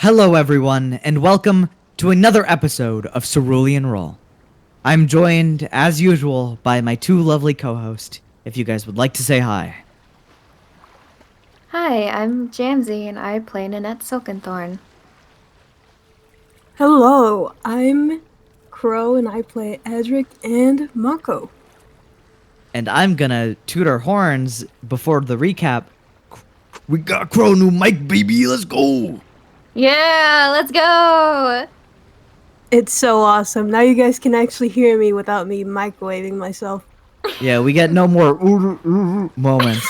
Hello, everyone, and welcome to another episode of Cerulean Roll. I'm joined, as usual, by my two lovely co-hosts. If you guys would like to say hi. Hi, I'm Jamsey and I play Nanette Silkenthorn. Hello, I'm Crow and I play Edric and Mako. And I'm gonna toot our horns before the recap. We got Crow new mic, baby, let's go! Yeah, let's go! It's so awesome. Now you guys can actually hear me without me microwaving myself. Yeah, we get no more moments.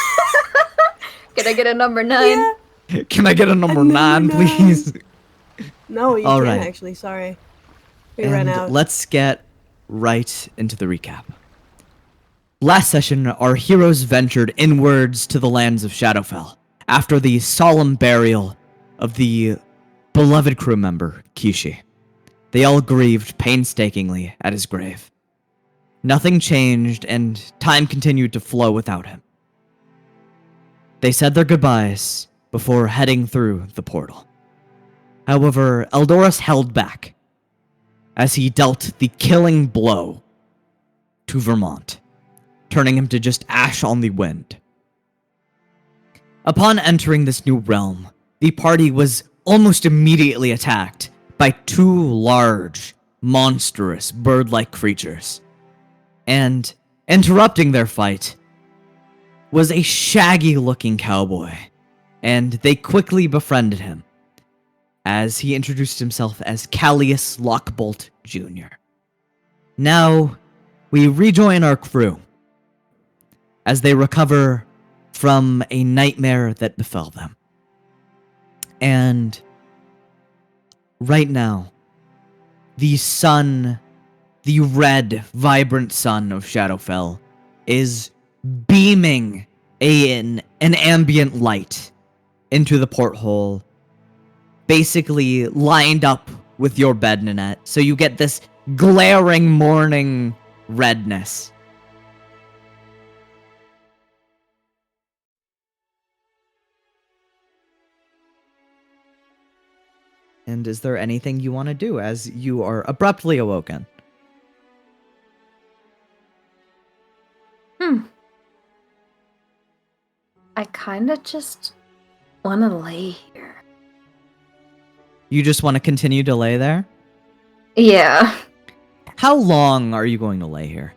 Can I get a number 9? Yeah. Can I get a number number 9, nine. please? No, you All can't right. actually. Sorry. We ran And out. let's get right into the recap. Last session, our heroes ventured inwards to the lands of Shadowfell after the solemn burial of the beloved crew member, Kishi. They all grieved painstakingly at his grave. Nothing changed, and time continued to flow without him. They said their goodbyes before heading through the portal. However, Eldorus held back as he dealt the killing blow to Vermont, turning him to just ash on the wind. Upon entering this new realm, the party was almost immediately attacked by two large, monstrous, bird-like creatures. And interrupting their fight was a shaggy-looking cowboy, and they quickly befriended him, as he introduced himself as Callius Lockbolt Jr. Now, we rejoin our crew as they recover from a nightmare that befell them. And right now, the sun, the red, vibrant sun of Shadowfell, is beaming an ambient light into the porthole, basically lined up with your bed, Nanette. So you get this glaring morning redness. And is there anything you want to do as you are abruptly awoken? I kinda just wanna lay here. You just want to continue to lay there? Yeah. How long are you going to lay here?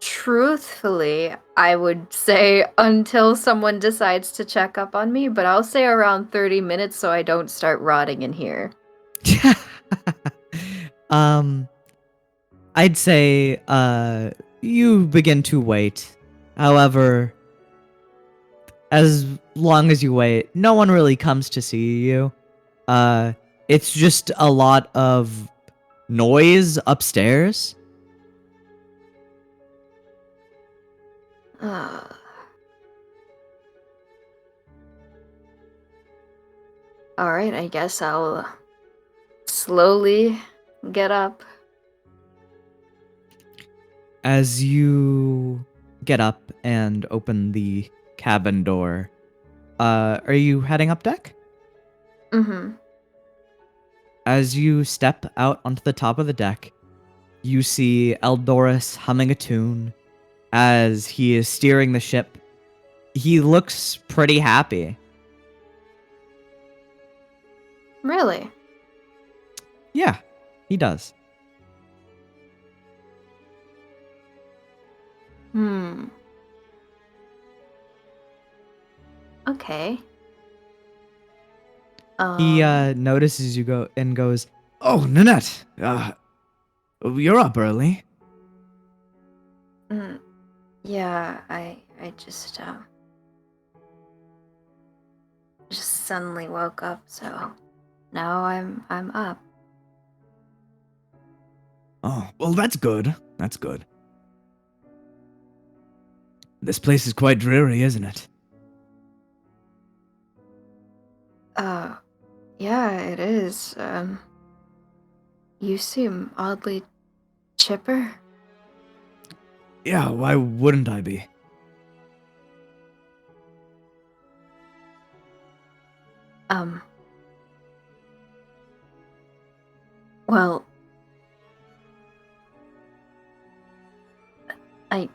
Truthfully, I would say until someone decides to check up on me, but I'll say around 30 minutes so I don't start rotting in here. I'd say, you begin to wait. However, as long as you wait, no one really comes to see you. It's just a lot of noise upstairs. Alright, I guess I'll slowly get up. As you get up and open the cabin door, are you heading up deck? Mm-hmm. As you step out onto the top of the deck, you see Eldorus humming a tune as he is steering the ship. He looks pretty happy. Really? Yeah, he does. Okay. He notices you go and goes, "Oh, Nanette, you're up early." Yeah, I just suddenly woke up, so now I'm up. Oh, well, that's good. That's good. This place is quite dreary, isn't it? Yeah, it is. You seem oddly chipper. Yeah, why wouldn't I be? Well, I.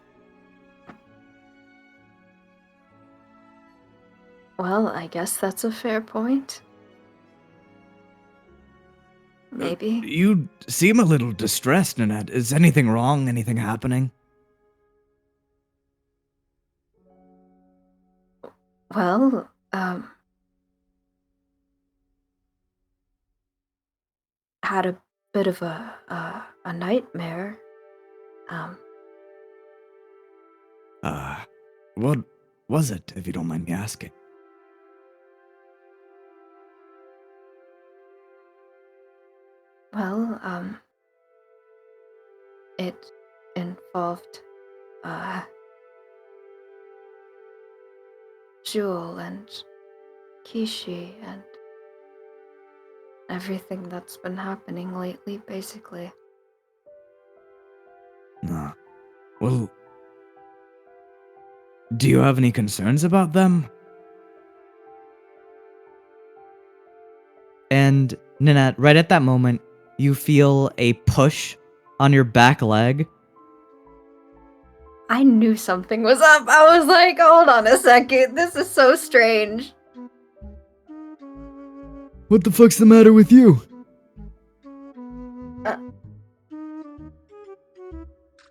Well, I guess that's a fair point. Maybe. You seem a little distressed, Nanette. Is anything wrong? Anything happening? Well, had a bit of a nightmare. What was it, if you don't mind me asking? Well, it involved, Jewel and Kishi and everything that's been happening lately, basically. Well, do you have any concerns about them? And Nanette, right at that moment, you feel a push on your back leg. I knew something was up. I was like, hold on a second. This is so strange. What the fuck's the matter with you?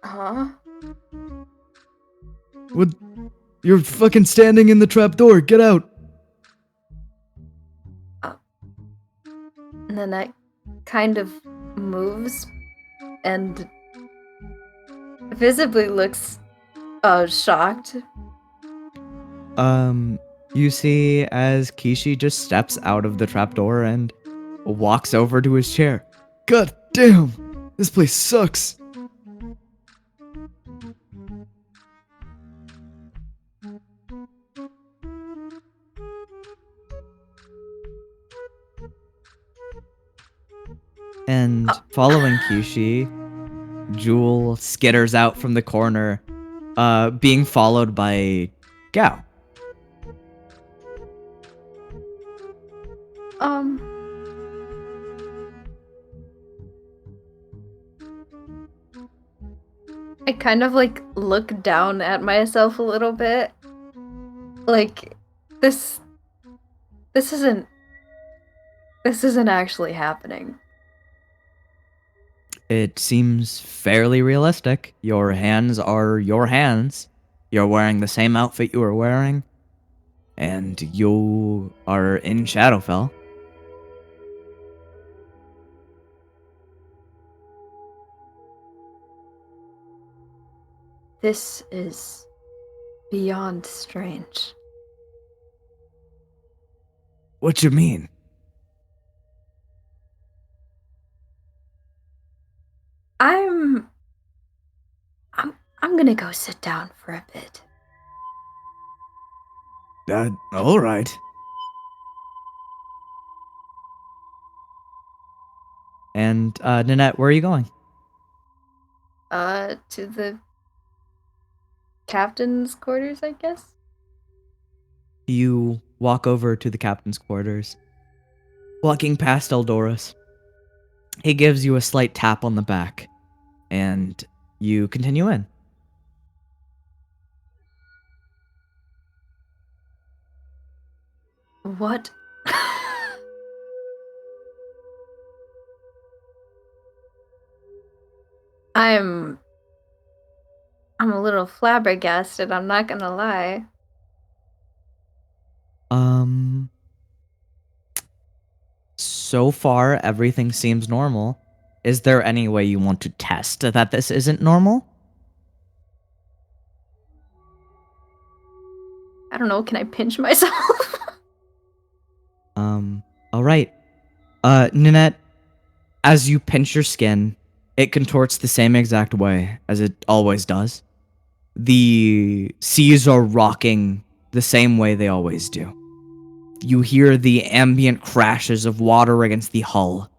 Huh? What? You're fucking standing in the trapdoor. Get out. And then that kind of moves and visibly looks shocked. You see as Kishi just steps out of the trapdoor and walks over to his chair. God damn! This place sucks! And following Kishi, Jewel skitters out from the corner, being followed by Gao. I kind of like look down at myself a little bit. Like this isn't actually happening. It seems fairly realistic. Your hands are your hands. You're wearing the same outfit you were wearing. And you are in Shadowfell. This is beyond strange. What you mean? I'm gonna go sit down for a bit. Alright. And, Nanette, where are you going? To the captain's quarters, I guess? You walk over to the captain's quarters. Walking past Eldoris. He gives you a slight tap on the back. And you continue in. What? I'm a little flabbergasted, I'm not gonna lie. So far, everything seems normal. Is there any way you want to test that this isn't normal? I don't know, can I pinch myself? Alright. Nanette, as you pinch your skin, it contorts the same exact way as it always does. The seas are rocking the same way they always do. You hear the ambient crashes of water against the hull.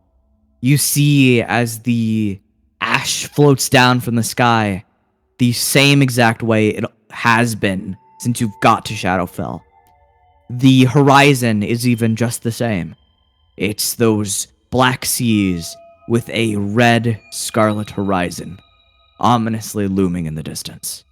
You see as the ash floats down from the sky, the same exact way it has been since you've got to Shadowfell. The horizon is even just the same. It's those black seas with a red scarlet horizon, ominously looming in the distance.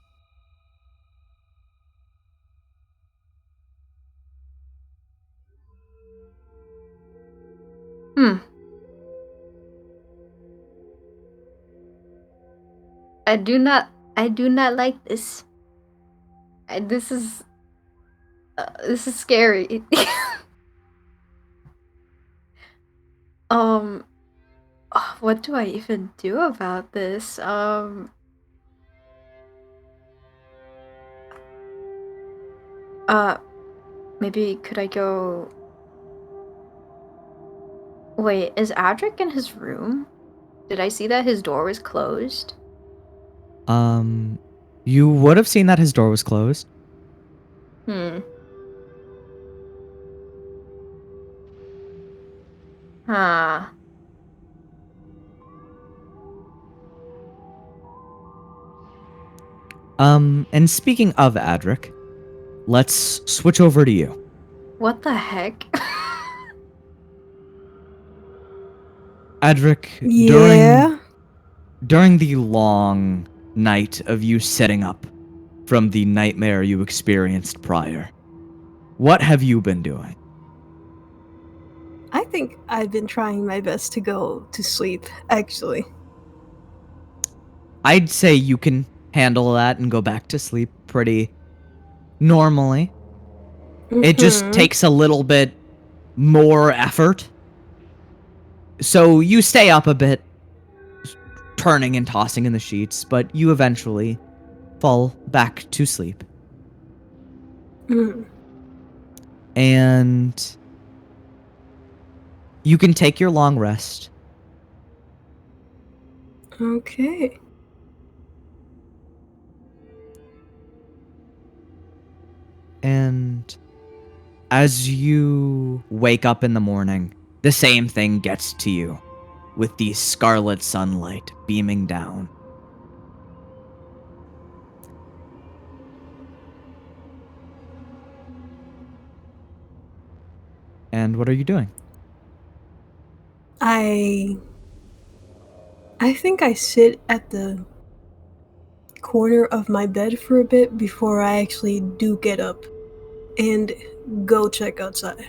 I do not like this. This is scary. What do I even do about this? Maybe could I go... Wait, is Adric in his room? Did I see that his door was closed? You would have seen that his door was closed. Huh. And speaking of Adric, let's switch over to you. What the heck? Adric, Yeah. during the long night of you setting up from the nightmare you experienced prior, what have you been doing? I think I've been trying my best to go to sleep, actually. I'd say you can handle that and go back to sleep pretty normally. It just takes a little bit more effort. So you stay up a bit, turning and tossing in the sheets, but you eventually fall back to sleep. And you can take your long rest. Okay. And as you wake up in the morning, the same thing gets to you, with the scarlet sunlight beaming down. And what are you doing? I think I sit at the corner of my bed for a bit before I actually do get up and go check outside.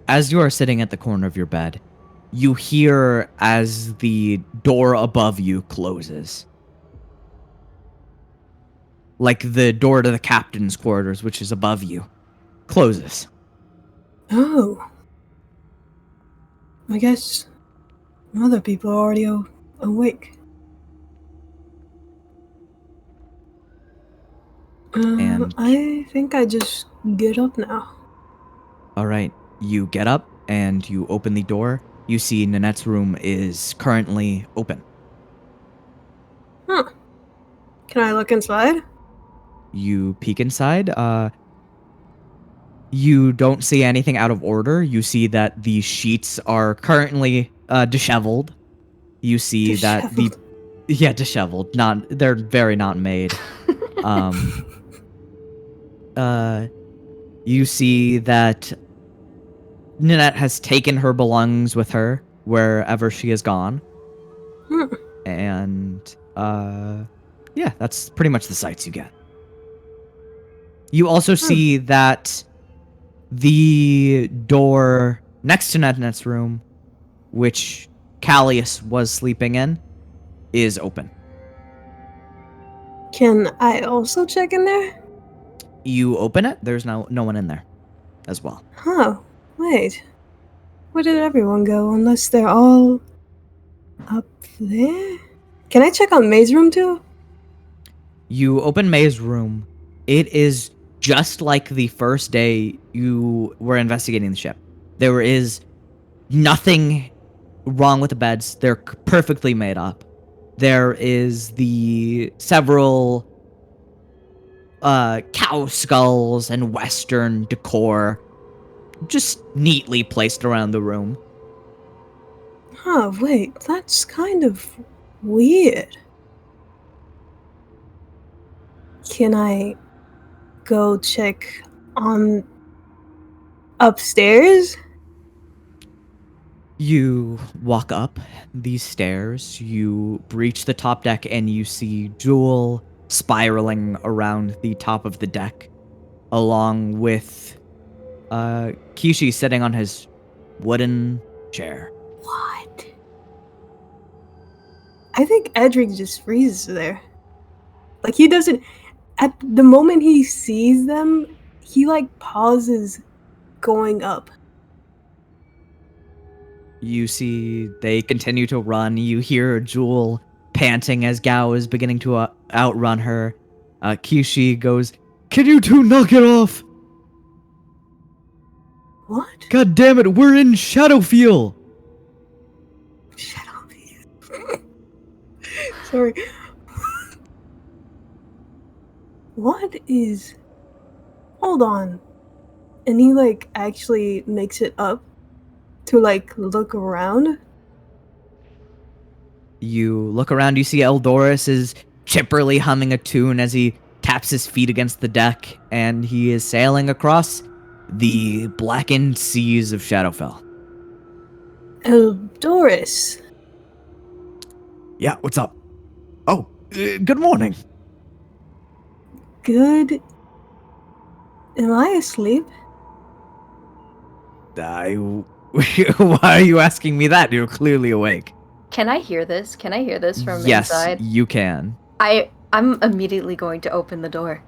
As you are sitting at the corner of your bed, you hear as the door above you closes. Like the door to the captain's quarters, which is above you, closes. Oh. I guess other people are already awake. And I think I just get up now. all right, you get up and you open the door. You see Nanette's room is currently open. Huh. Can I look inside? You peek inside. You don't see anything out of order. You see that the sheets are currently disheveled. You see that the... Yeah, disheveled. They're very not made. You see that Nanette has taken her belongings with her wherever she has gone. And yeah, that's pretty much the sights you get. You also see that the door next to Nanette's room, which Callius was sleeping in, is open. Can I also check in there? You open it, there's no one in there as well. Huh. Wait. Where did everyone go? Unless they're all up there? Can I check on May's room too? You open May's room. It is just like the first day you were investigating the ship. There is nothing wrong with the beds. They're perfectly made up. There is the several cow skulls and Western decor just neatly placed around the room. Huh, wait, that's kind of weird. can I go check on upstairs? You walk up these stairs, you reach the top deck, and you see Jewel spiraling around the top of the deck, along with Kishi sitting on his wooden chair. What? I think Edric just freezes there. Like, he doesn't... At the moment he sees them, he, like, pauses going up. You see they continue to run. You hear Jewel panting as Gao is beginning to outrun her. Kishi goes, "Can you two knock it off? What? God damn it, we're in Shadowfield!" Shadowfield. Sorry. What is... Hold on. And he, like, actually makes it up to, like, look around? You look around, you see Eldoris is chipperly humming a tune as he taps his feet against the deck, and he is sailing across the blackened seas of Shadowfell. Eldoris. Yeah, what's up? Oh, good morning. Good. Am I asleep? Why are you asking me that? You're clearly awake. Can I hear this? Can I hear this from Yes, inside? you can. I'm immediately going to open the door.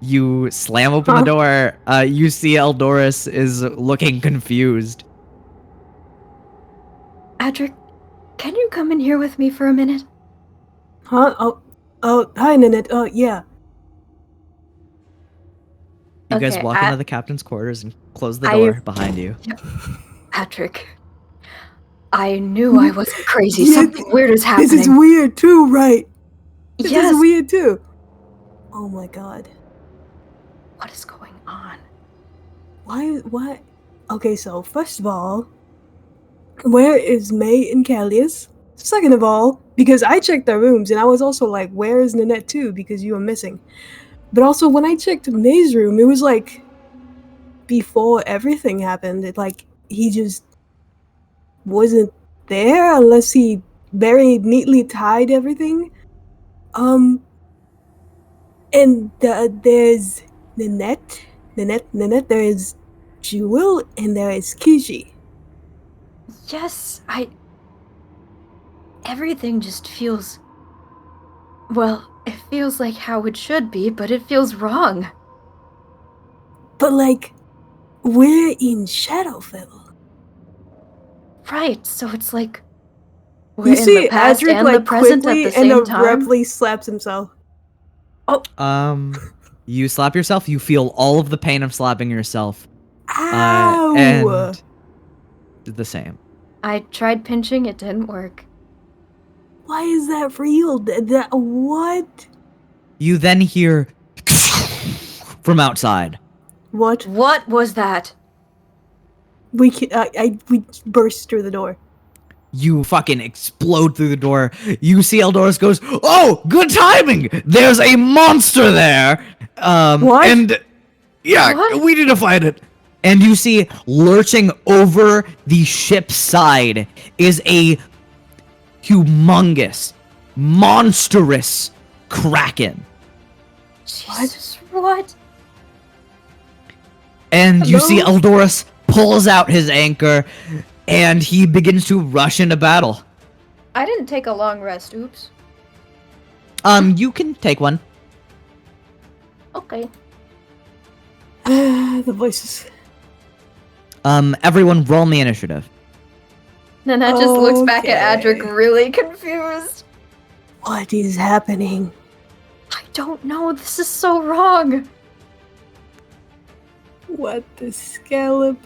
You slam open the door. You see Eldoris is looking confused. Adric, can you come in here with me for a minute? Huh? Oh, hi, Nanette. Oh, yeah. You guys Okay, walk into the captain's quarters and close the door behind you. Patrick, I knew I wasn't crazy. Yeah, Something weird is happening. This is weird too, right? This Yes. is weird too. Oh my god. What is going on? Why? Okay, so first of all, where is May and Callius? Second of all, because I checked their rooms and I was also like, where is Nanette too? Because you were missing. But also when I checked May's room, it was like before everything happened. It like he just wasn't there unless he very neatly tied everything. And there's Nanette, there is Jewel, and there is Kishi. Yes, everything just feels... Well, it feels like how it should be, but it feels wrong. But like, we're in Shadowfell. Right, so it's like... We're You in see the past Adric and like the present at quickly the same and time. abruptly slaps himself. You slap yourself, you feel all of the pain of slapping yourself. Ow! And the same. I tried pinching, it didn't work. Why is that real? That what? You then hear from outside. What? What was that? We burst through the door. You fucking explode through the door. You see Eldoris goes, "Oh, good timing! There's a monster there!" What? And yeah, What? we need to fight it. And you see lurching over the ship's side is a humongous, monstrous kraken. Jesus, what? And you see Hello? Eldoris pulls out his anchor and he begins to rush into battle. I didn't take a long rest, oops. You can take one. Okay. The voices. Everyone roll me initiative. Nanette just looks back at Okay. Adric really confused. What is happening? I don't know, this is so wrong. What the scallop?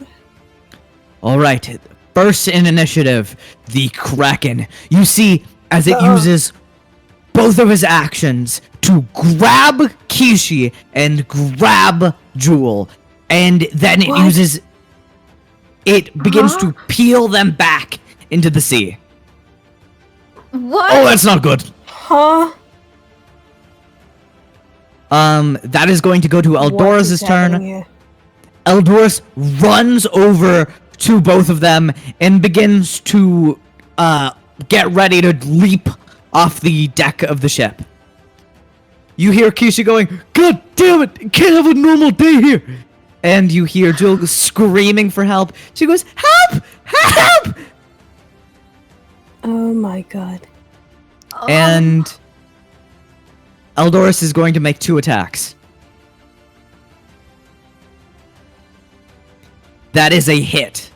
All right, first in initiative, the Kraken. You see, as it Uh-oh. uses both of his actions to grab Kishi and grab Jewel, and then it What? uses... It begins Huh? to peel them back into the sea. What? Oh, that's not good. Huh? That is going to go to What Eldorus' is happening turn. here? Eldorus runs over to both of them and begins to get ready to leap off the deck of the ship. You hear Keisha going, "God damn it! I can't have a normal day here!" And you hear Jill screaming for help. She goes, "Help! Help!" Oh my god. And Eldorus is going to make 2 attacks. That is a hit.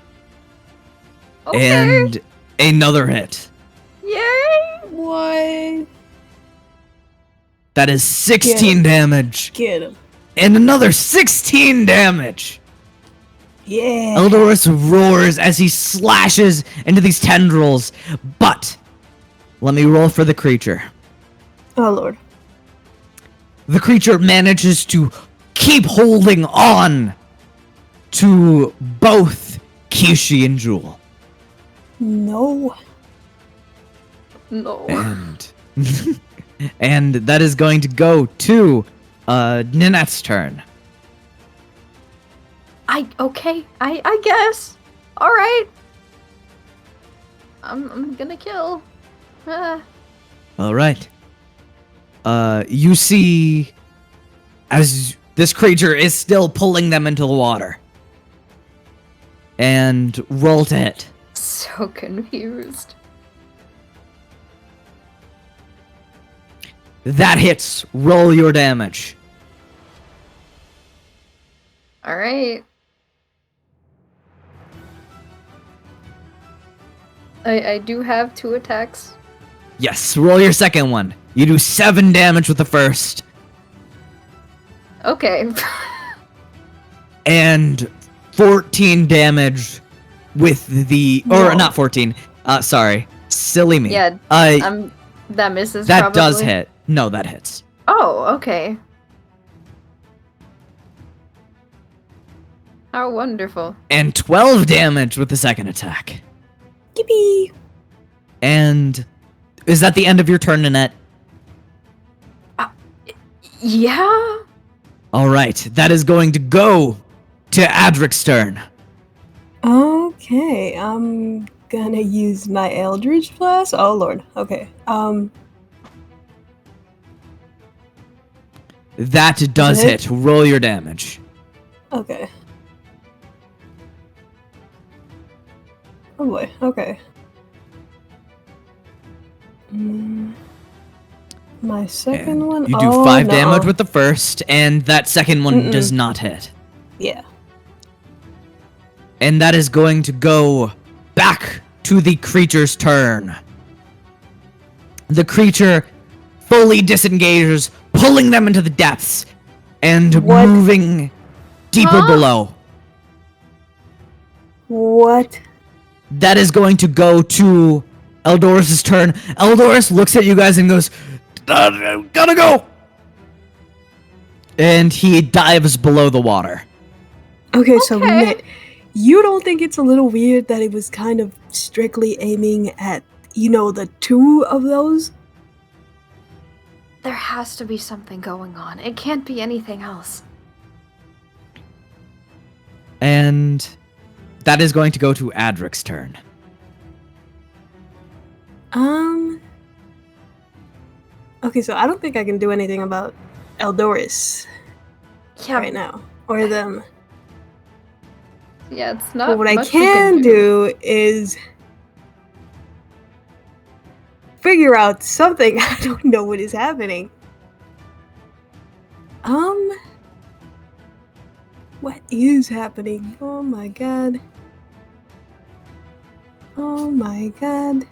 Okay. And another hit. Yay! What? That is 16 damage. Get him. And another 16 damage. Yeah. Eldorus roars as he slashes into these tendrils. But let me roll for the creature. Oh lord. The creature manages to keep holding on to both Kishi and Jewel. No. No. And and that is going to go to Ninette's turn. Okay. I guess. All right. I'm gonna kill. All right. You see as this creature is still pulling them into the water. And roll to hit. So confused. That hits. Roll your damage. All right. I do have 2 attacks. Yes, roll your second one. You do 7 damage with the first. Okay. And 14 damage with the... Or not 14. Sorry. Silly me. Yeah. That misses. That probably. does hit. No, that hits. Oh, okay. How wonderful. And 12 damage with the second attack. Yippee. And is that the end of your turn, Ninette? Yeah. All right, that is going to go to Adric's turn. Okay, I'm gonna use my Eldritch Blast. Oh lord. Okay. That does Hit? hit. Roll your damage. Okay. Oh boy. Okay. My second And one. you do oh, 5 no. damage with the first, and that second one Mm-mm. does not hit. Yeah. And that is going to go back to the creature's turn. The creature fully disengages, pulling them into the depths, and What? moving deeper Huh? below. What? That is going to go to Eldorus' turn. Eldorus looks at you guys and goes, "Gotta go!" And he dives below the water. Okay, so Okay. Nit, you don't think it's a little weird that it was kind of strictly aiming at, the 2 of those? There has to be something going on. It can't be anything else. And that is going to go to Adric's turn. Okay, so I don't think I can do anything about Eldorus Yeah. right now, or them. Yeah, it's not. But what I much you can do is figure out something. I don't know what is happening. What is happening? Oh my god. Oh my god.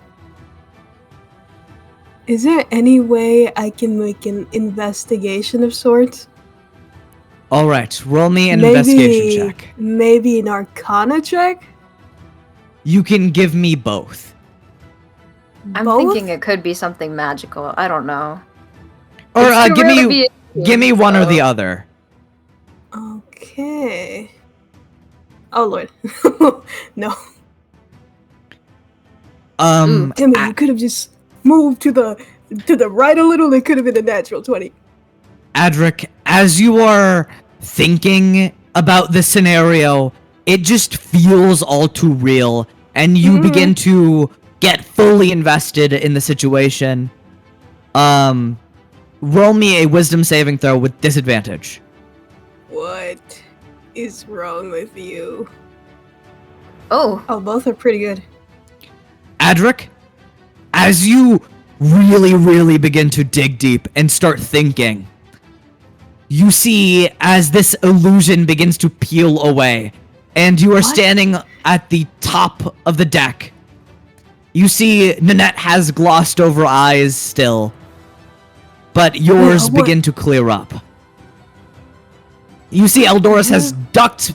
Is there any way I can make an investigation of sorts? All right, roll me an investigation check. Maybe an Arcana check? You can give me both. I'm Both? thinking it could be something magical. I don't know. Or It's too give rare to me be give me one or so- the other. Okay. Oh lord. No. Damn it, you could have just moved to the right a little, it could have been a natural 20. Adric, as you are thinking about this scenario, it just feels all too real, and you begin to get fully invested in the situation. Roll me a wisdom saving throw with disadvantage. What is wrong with you? Oh, Oh, both are pretty good. Adric, as you really begin to dig deep and start thinking, you see as this illusion begins to peel away, and you are standing at the top of the deck. You see Nanette has glossed over eyes still, but yours begin to clear up. You see Eldoris has ducked.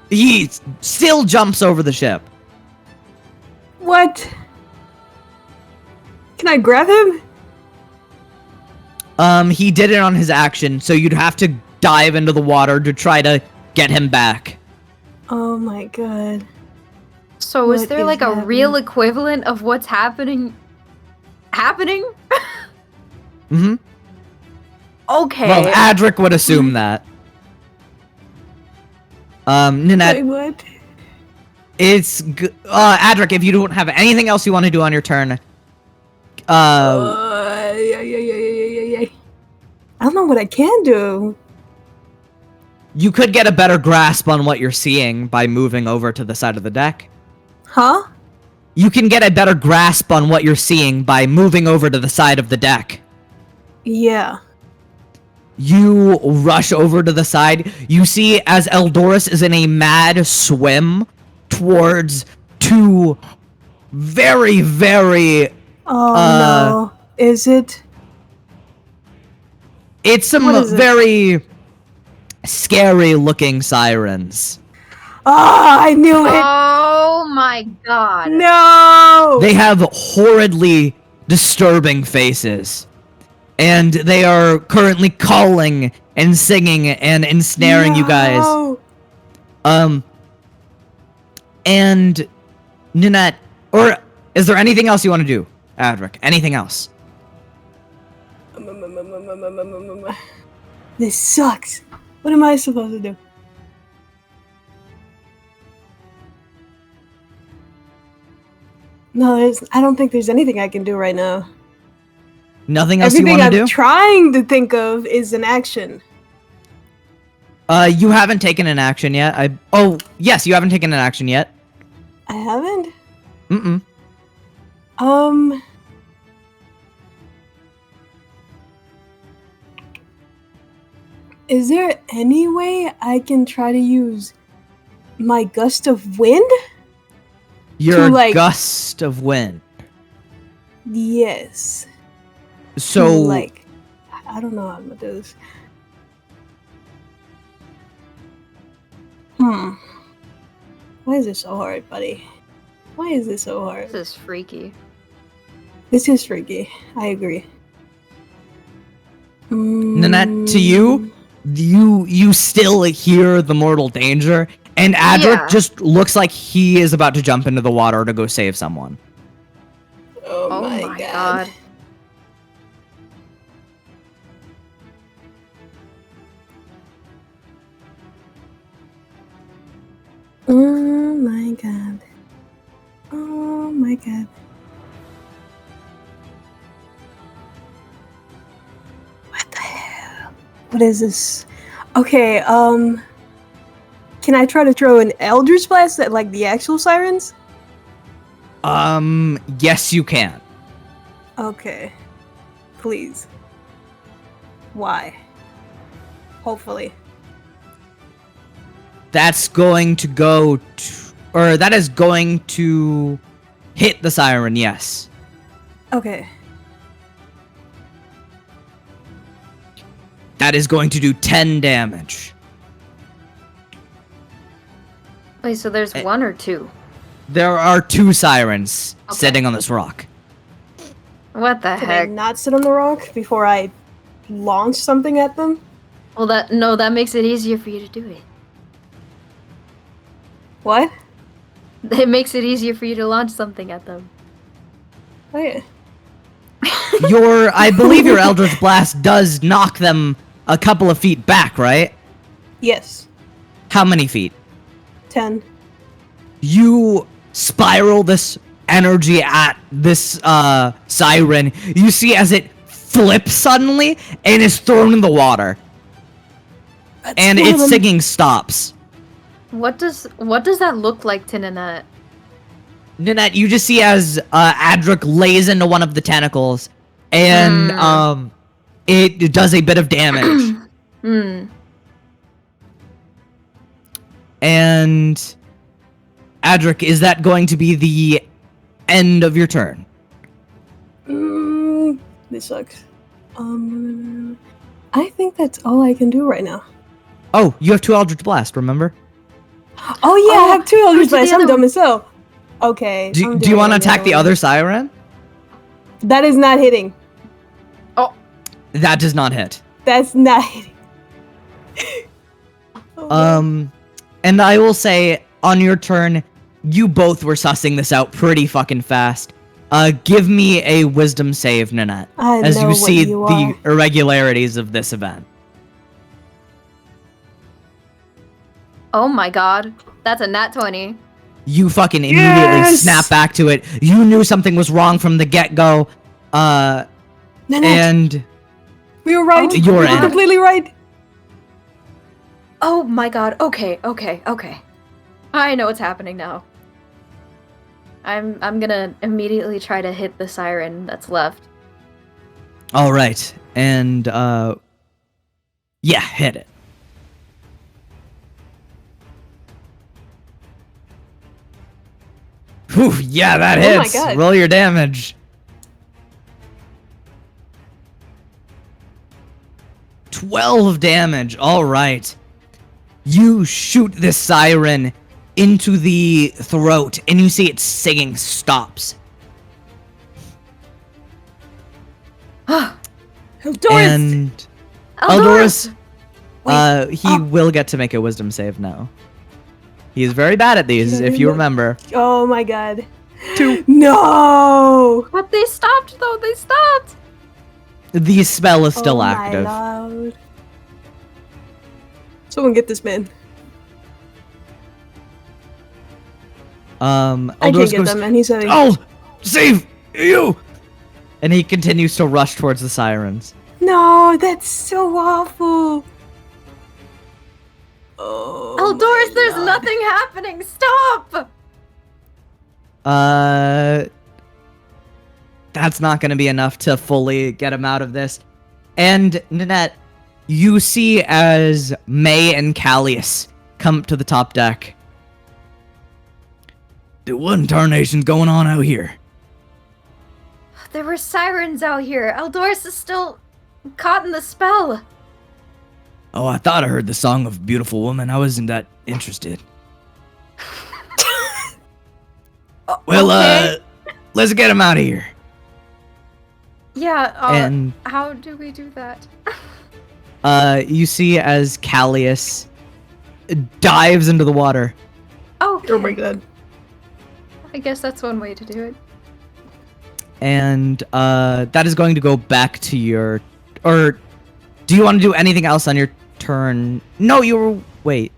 He still jumps over the ship. What? Can I grab him? He did it on his action, so you'd have to dive into the water to try to get him back. Oh my god. so is there like a real equivalent of what's happening? Mm-hmm. Okay. Well, Adric would assume that. Nanette, Wait, what? it's Adric, if you don't have anything else you want to do on your turn, I don't know what I can do. you could get a better grasp on what you're seeing by moving over to the side of the deck. Huh? You can get a better grasp on what you're seeing by moving over to the side of the deck. Yeah. You rush over to the side. You see as Eldoris is in a mad swim towards two very Oh no. Is it? it's some What is it? very scary looking sirens. Oh, I knew it. Oh my god. No. They have horridly disturbing faces. And they are currently calling and singing and ensnaring you guys. No. And Nanette, or is there anything else you want to do, Adric? Anything else? This sucks. What am I supposed to do? No, I don't think there's anything I can do right now. Nothing else Everything you I'm want to do? trying to think of is an action. You haven't taken an action yet. Oh, yes, you haven't taken an action yet. I haven't? Mm-mm. Is there any way I can try to use my gust of wind? Your like- gust of wind. Yes. So, Like, I don't know how I'm gonna do this. Why is this so hard, buddy? Why is this so hard? This is freaky. This is freaky. I agree. Nanette, to you still hear the mortal danger, and Adric Yeah. just looks like he is about to jump into the water to go save someone. Oh, my god. Oh my god. Oh my god. What the hell? What is this? Okay, can I try to throw an Eldritch Blast at like the actual sirens? Yes you can. Okay. Please. Why? Hopefully. That's going to go or that is going to hit the siren, yes. Okay. That is going to do 10 damage. Wait, so there's one or two? There are 2 sirens Okay. sitting on this rock. What the Can I heck? not sit on the rock before I launch something at them? Well, that makes it easier for you to do it. What? It makes it easier for you to launch something at them. Oh yeah. I believe your Eldritch Blast does knock them a couple of feet back, right? Yes. How many feet? 10. You spiral this energy at this siren. You see as it flips suddenly and is thrown in the water. And its singing stops. What does that look like to Nanette? Nanette, you just see as Adric lays into one of the tentacles, and it does a bit of damage. And Adric, is that going to be the end of your turn? This sucks. I think that's all I can do right now. Oh, you have 2 Eldritch Blast, remember? Oh yeah, I have 2 Eldritch where's Blast. the I'm other dumb as hell. Okay. Do you want to attack the other siren? That is not hitting. That does not hit. That's not hitting. And I will say, on your turn, you both were sussing this out pretty fucking fast. Give me a wisdom save, Nanette, as you see the irregularities of this event. Oh my god. That's a nat 20. You fucking immediately snap back to it. You knew something was wrong from the get-go. Nanette, And we were right. You were we were completely right. Oh my god. Okay. I know what's happening now. I'm gonna immediately try to hit the siren that's left. all right, and yeah, hit it. Whew, yeah, that Oh my hits. God. Roll your damage. 12 damage. All right. You shoot this siren into the throat, and you see its singing stops. Eldoris! And Eldoris, he will get to make a wisdom save now. He is very bad at these, if you remember. Oh my god. 2. No! But they stopped though. They stopped. The spell is still Oh my active. Lord. Someone get this man. Eldoris I can't get goes, that man. He's having. "I'll save you!" And he continues to rush towards the sirens. No, that's so awful. Oh. Eldoris, my there's God. nothing happening. Stop. That's not going to be enough to fully get him out of this. And Nanette, you see as May and Callius come to the top deck. What in tarnation's going on out here? There were sirens out here. Eldoris is still caught in the spell. Oh, I thought I heard the song of a beautiful woman. I wasn't that interested. Well, okay. Let's get him out of here. Yeah, And how do we do that? you see as Callius dives into the water. Okay. Oh my god. I guess that's one way to do it. And that is going to go back to your... Or do you want to do anything else on your turn? No, you were... Wait.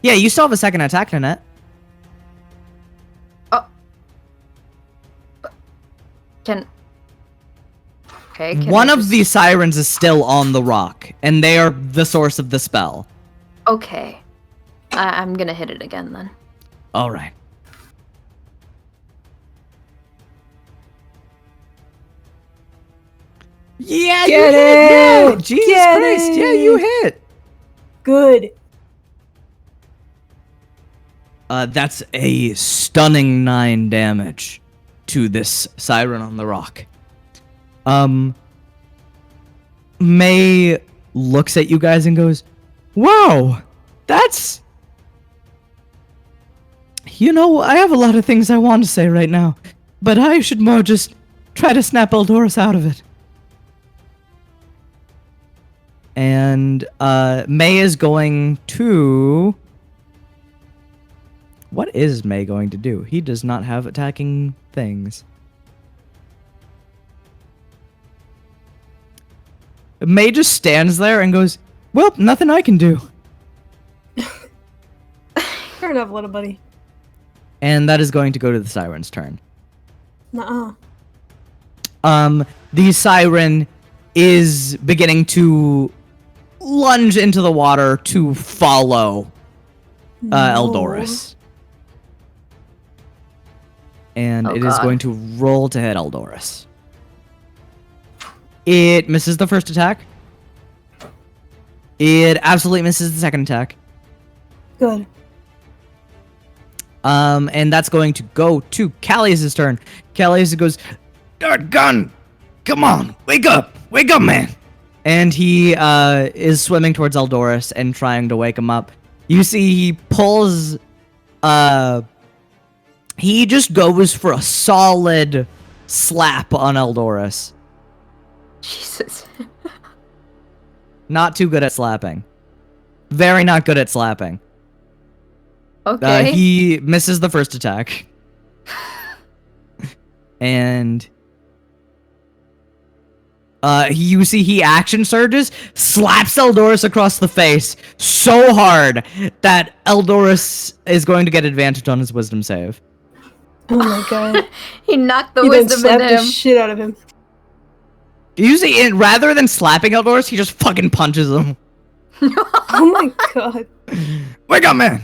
Yeah, you still have a second attack, Nanette. One of the sirens is still on the rock, and they are the source of the spell. Okay. I'm gonna hit it again then. All right. Yeah, Get you hit. Yeah, it! Jesus Get Christ. it! Yeah, you hit. Good. That's a stunning 9 damage to this siren on the rock. May looks at you guys and goes, "Wow, that's... You know, I have a lot of things I want to say right now, but I should more just try to snap Eldoris out of it." And May is going to... What is May going to do? He does not have attacking things. May just stands there and goes, Well, nothing I can do. Fair enough, little buddy. And that is going to go to the siren's turn. Nuh-uh. The siren is beginning to lunge into the water to follow Eldoris. And it is going to roll to hit Eldoris. It misses the first attack. It absolutely misses the second attack. Good. And that's going to go to Callius' turn. Callius goes, "Gun! Come on! Wake up! Wake up, man!" And he is swimming towards Eldoris and trying to wake him up. You see, he pulls... he just goes for a solid slap on Eldoris. Jesus. Not too good at slapping. Very not good at slapping. Okay. He misses the first attack. And... you see he action surges, slaps Eldoris across the face so hard that Eldoris is going to get advantage on his wisdom save. Oh my god. He knocked the He then wisdom slapped in the him. shit out of him. You see, rather than slapping Eldoris, he just fucking punches him. Oh my god. Wake up, man!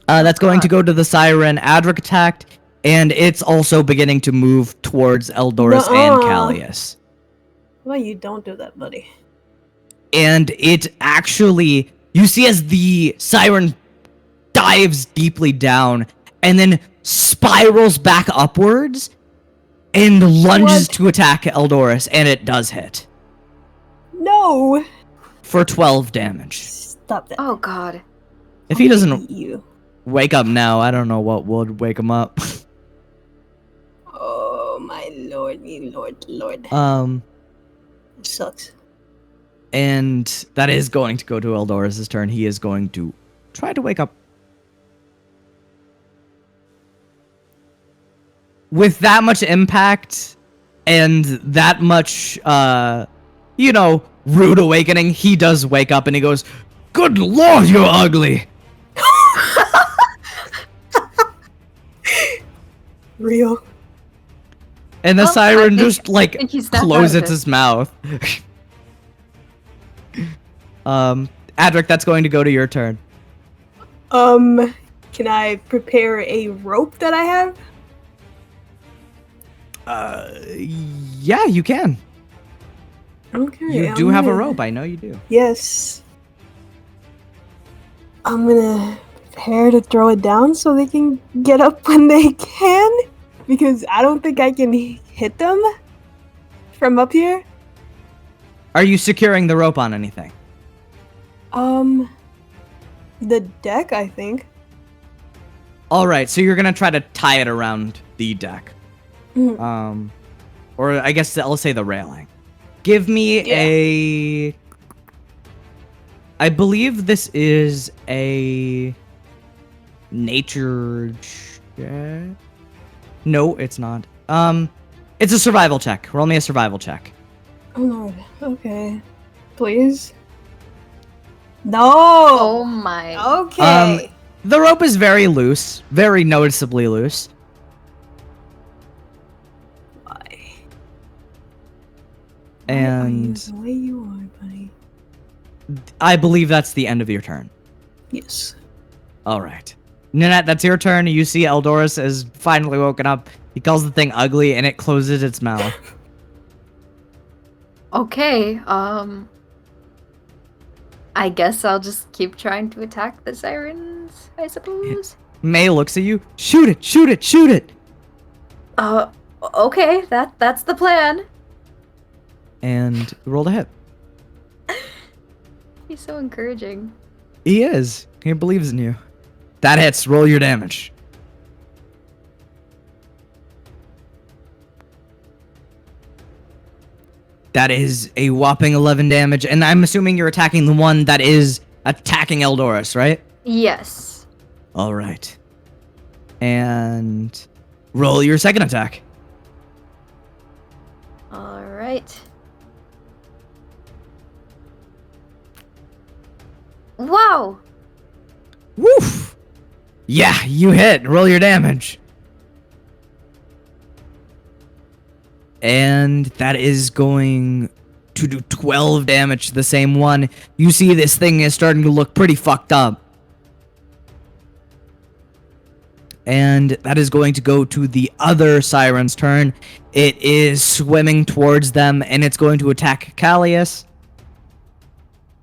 That's going to go to the siren. Adric attacked, and it's also beginning to move towards Eldoris and Callius. Well, you don't do that, buddy. And it actually, you see as the siren dives deeply down and then spirals back upwards and lunges to attack Eldoris, and it does hit. No! For 12 damage. Stop that. Oh god. If he doesn't You. wake up now, I don't know what would wake him up. Oh my lord, lord. It sucks. And that is going to go to Eldoris' turn. He is going to try to wake up. With that much impact and that much, rude awakening, he does wake up and he goes, "Good lord, you're ugly!" Real. And the siren just, I think he snapped out of closes it. his mouth. Adric, that's going to go to your turn. Can I prepare a rope that I have? Yeah, you can. Okay. You do have a rope, I know you do. Yes. I'm gonna prepare to throw it down so they can get up when they can. Because I don't think I can hit them from up here. Are you securing the rope on anything? The deck, I think. Alright, so you're gonna try to tie it around the deck. Mhm. Or I guess I'll say the railing. Give me I believe this is a nature check. No, it's not. It's a survival check. Roll me a survival check. Oh lord. Okay. Please. No. Oh my. Okay. The rope is very loose, very noticeably loose. Why? And The way you are, buddy. I believe that's the end of your turn. Yes. Alright. Nanette, that's your turn. You see Eldoris has finally woken up. He calls the thing ugly and it closes its mouth. Okay, I guess I'll just keep trying to attack the sirens, I suppose. May looks at you. Shoot it! Shoot it! Shoot it! Okay, that's the plan. And roll to hit. He's so encouraging. He is. He believes in you. That hits. Roll your damage. That is a whopping 11 damage, and I'm assuming you're attacking the one that is attacking Eldoris, right? Yes. All right. And roll your second attack. All right. Wow. Woof! Yeah, you hit. Roll your damage. And that is going to do 12 damage to the same one. You see this thing is starting to look pretty fucked up. And that is going to go to the other siren's turn. It is swimming towards them, and it's going to attack Callius.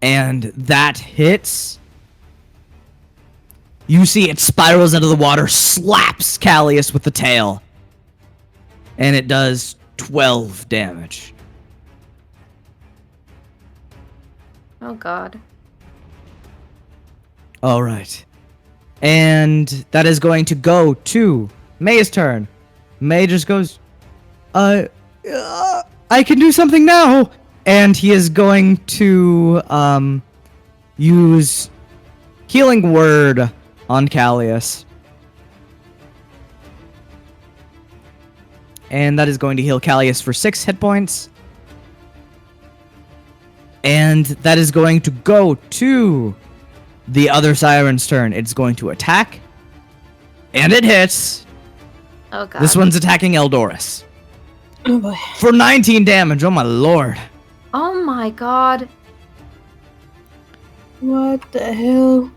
And that hits. You see it spirals out of the water, slaps Callius with the tail. And it does 12 damage. Oh god. Alright. And that is going to go to May's turn. May just goes, I can do something now. And he is going to use Healing Word on Callius. And that is going to heal Callius for 6 hit points. And that is going to go to the other siren's turn. It's going to attack. And it hits. Oh god. This one's attacking Eldoris. Oh boy. For 19 damage. Oh my lord. Oh my god. What the hell?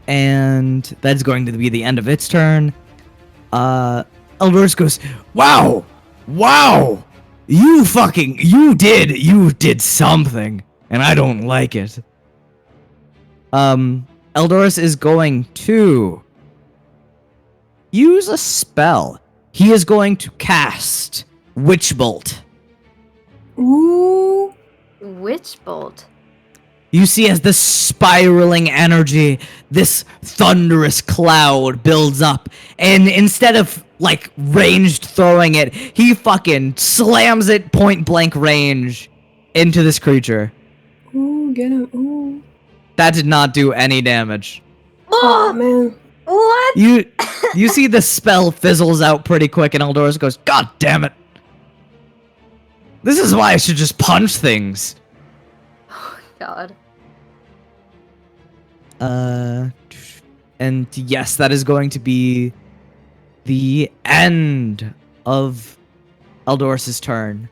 And that's going to be the end of its turn. Eldoris goes, wow! Wow! You did something. And I don't like it. Eldoris is going to use a spell. He is going to cast Witch Bolt. Ooh. Witch bolt. You see as the spiraling energy, this thunderous cloud builds up, and instead of, like, ranged throwing it, he fucking slams it point blank range into this creature. Ooh, get him. Ooh. That did not do any damage. Oh, man. What? You see the spell fizzles out pretty quick, and Eldoris goes, God damn it. This is why I should just punch things. God. And yes, that is going to be the end of Eldoris' turn.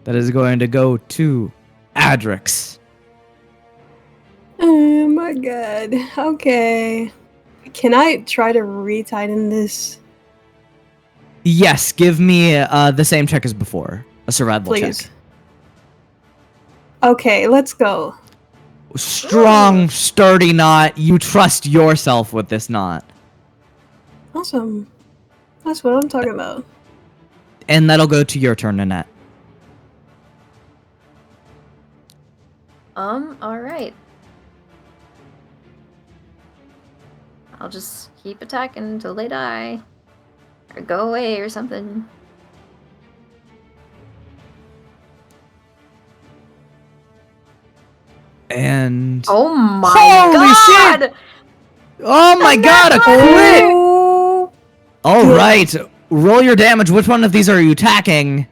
That is going to go to Adrix. Oh my god. Okay. Can I try to retighten this? Yes, give me the same check as before. A survival Please. check. Okay, let's go. Strong, sturdy knot. You trust yourself with this knot. Awesome. That's what I'm talking about. And that'll go to your turn, Nanette. Alright. I'll just keep attacking until they die. Or go away or something. And Oh my Holy god! shit! Oh my god, a crit! Oh, All right, roll your damage. Which one of these are you attacking?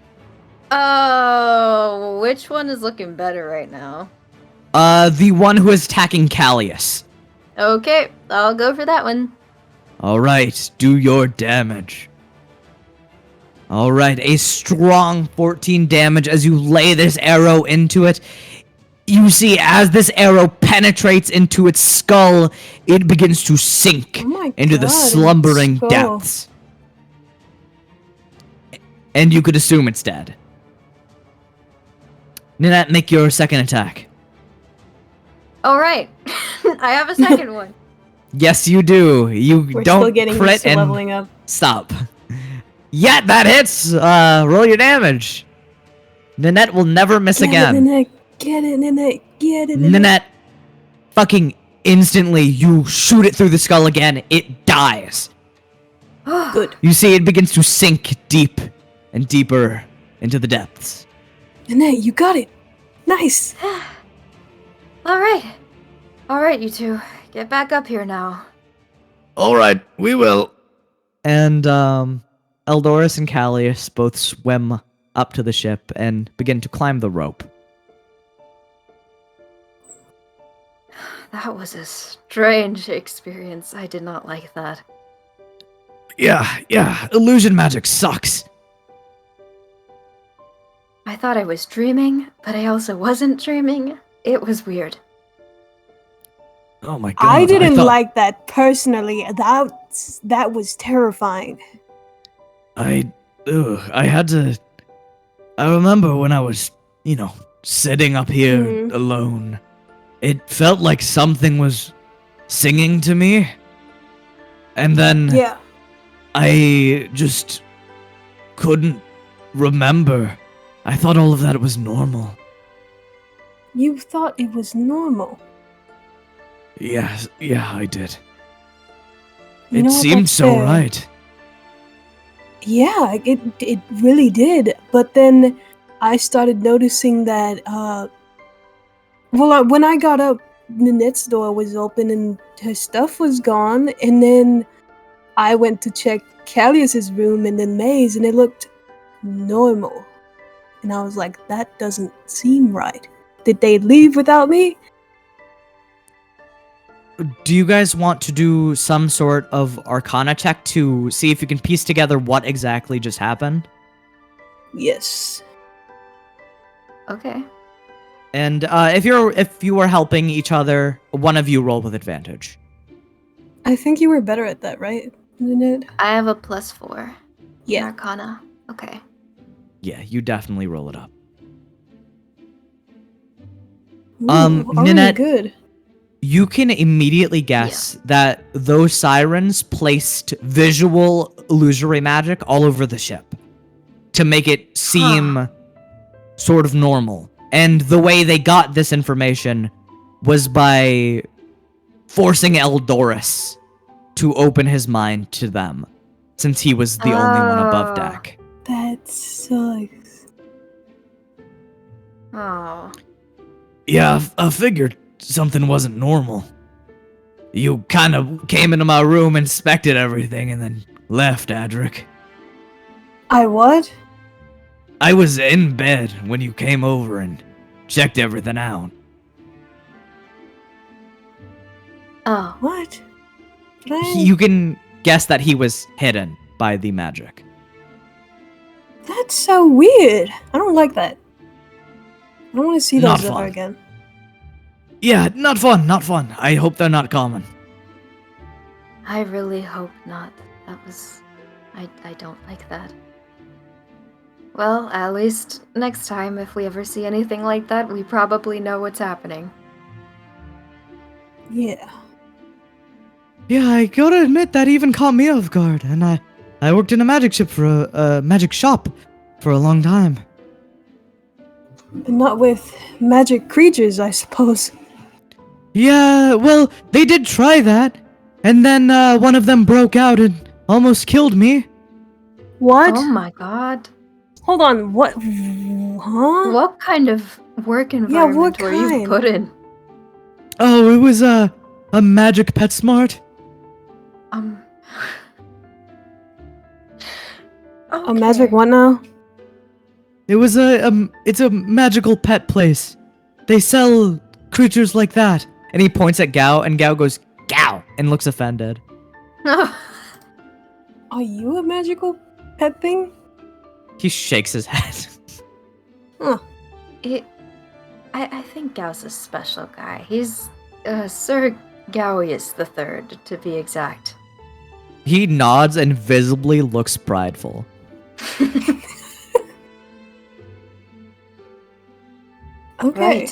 Oh, which one is looking better right now? The one who is attacking Callius. Okay, I'll go for that one. All right, do your damage. All right, a strong 14 damage as you lay this arrow into it. You see, as this arrow penetrates into its skull, it begins to sink Oh my into the God, slumbering its skull. depths. And you could assume it's dead. Nanette, make your second attack. Alright, I have a second one. Yes, you do. You We're don't still getting crit used to and leveling up. stop. Yeah, that hits. Roll your damage. Nanette will never miss Get again. it, Nanette. Get it, Nanette. Get it, Nanette. Nanette, fucking instantly, you shoot it through the skull again. It dies. Good. You see, it begins to sink deep and deeper into the depths. Nanette, you got it. Nice. Alright. Alright, you two. Get back up here now. All right, we will. And Eldoris and Callius both swim up to the ship and begin to climb the rope. that was a strange experience. I did not like that. Yeah, illusion magic sucks. I thought I was dreaming, but I also wasn't dreaming. It was weird. Oh my god. I didn't thought- like that personally. That was terrifying. I had to. I remember when I was, sitting up here Mhm. alone. It felt like something was singing to me. And then Yeah. I just couldn't remember. I thought all of that was normal. You thought it was normal. Yeah, I did. You It know what, seemed that's so fair. right. Yeah, it really did. But then I started noticing that when I got up, Nanette's door was open and her stuff was gone, and then I went to check Callius's room and then May's, and it looked normal. And I was like, that doesn't seem right. Did they leave without me? Do you guys want to do some sort of arcana check to see if you can piece together what exactly just happened? Yes. Okay. And if you are helping each other, one of you roll with advantage. I think you were better at that, right, Nanette? I have a +4 in Yeah. Arcana. Okay. Yeah, you definitely roll it up. Ooh, already Nanette, good. you can immediately guess that those sirens placed visual illusory magic all over the ship to make it seem sort of normal. And the way they got this information was by forcing Eldoris to open his mind to them, since he was the only one above deck. That sucks. Oh. Yeah, I figured something wasn't normal. You kind of came into my room, inspected everything, and then left, Adric. I what? I was in bed when you came over and checked everything out. Oh. What? But I- You can guess that he was hidden by the magic. That's so weird. I don't like that. I don't want to see Not those ever fun. again. Yeah, not fun. I hope they're not common. I really hope not. That was... I don't like that. Well, at least next time, if we ever see anything like that, we probably know what's happening. Yeah. Yeah, I gotta admit that even caught me off guard, and I worked in a magic ship for a magic shop for a long time. But not with magic creatures, I suppose. Yeah, well, they did try that, and then one of them broke out and almost killed me. What? Oh my god. Hold on, what? Huh? What kind of work environment were you kind? put in? Oh, it was a magic pet smart. A magic what now? It was it's a magical pet place. They sell creatures like that. And he points at Gao, and Gao goes, Gao, and looks offended. Are you a magical pet thing? He shakes his head. Huh. I think Gao's a special guy. He's Sir Gaoius the Third, to be exact. He nods and visibly looks prideful. Okay.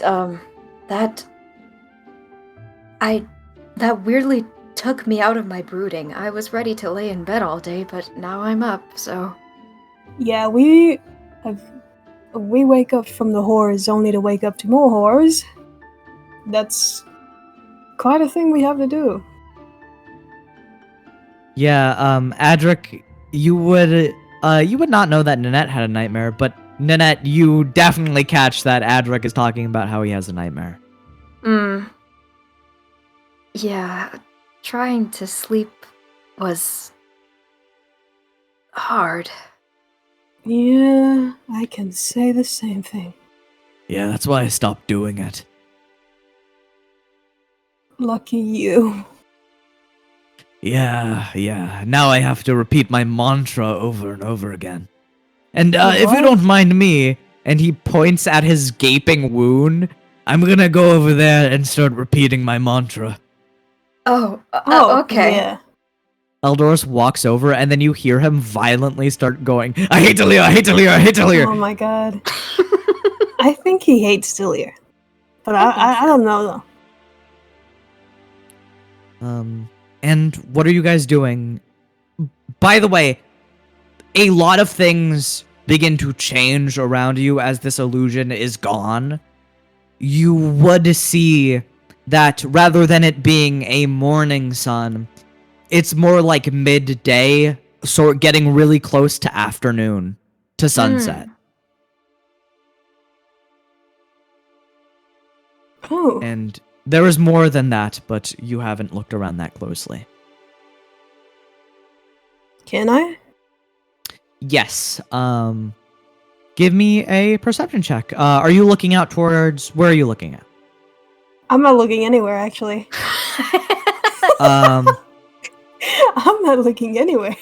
Right, that weirdly took me out of my brooding. I was ready to lay in bed all day, but now I'm up, so... Yeah, we wake up from the horrors only to wake up to more horrors. That's quite a thing we have to do. Yeah, Adric, you would not know that Nanette had a nightmare, but Nanette, you definitely catch that Adric is talking about how he has a nightmare. Yeah, trying to sleep was... hard. Yeah, I can say the same thing. Yeah, that's why I stopped doing it. Lucky you. Yeah. Now I have to repeat my mantra over and over again. And if you What? don't mind me, and he points at his gaping wound, I'm gonna go over there and start repeating my mantra. Oh, Oh, okay. yeah. Eldorus walks over, and then you hear him violently start going, I hate Delir, I hate Delir, I hate Delir. Oh my god. I think he hates Delir. But I don't know though. And what are you guys doing? By the way, a lot of things begin to change around you as this illusion is gone. You would see that rather than it being a morning sun, it's more like midday, so getting really close to afternoon, to sunset. Oh. And there is more than that, but you haven't looked around that closely. Can I? Yes. Give me a perception check. Are you looking out towards... Where are you looking at? I'm not looking anywhere, actually. Um, I'm not looking anywhere.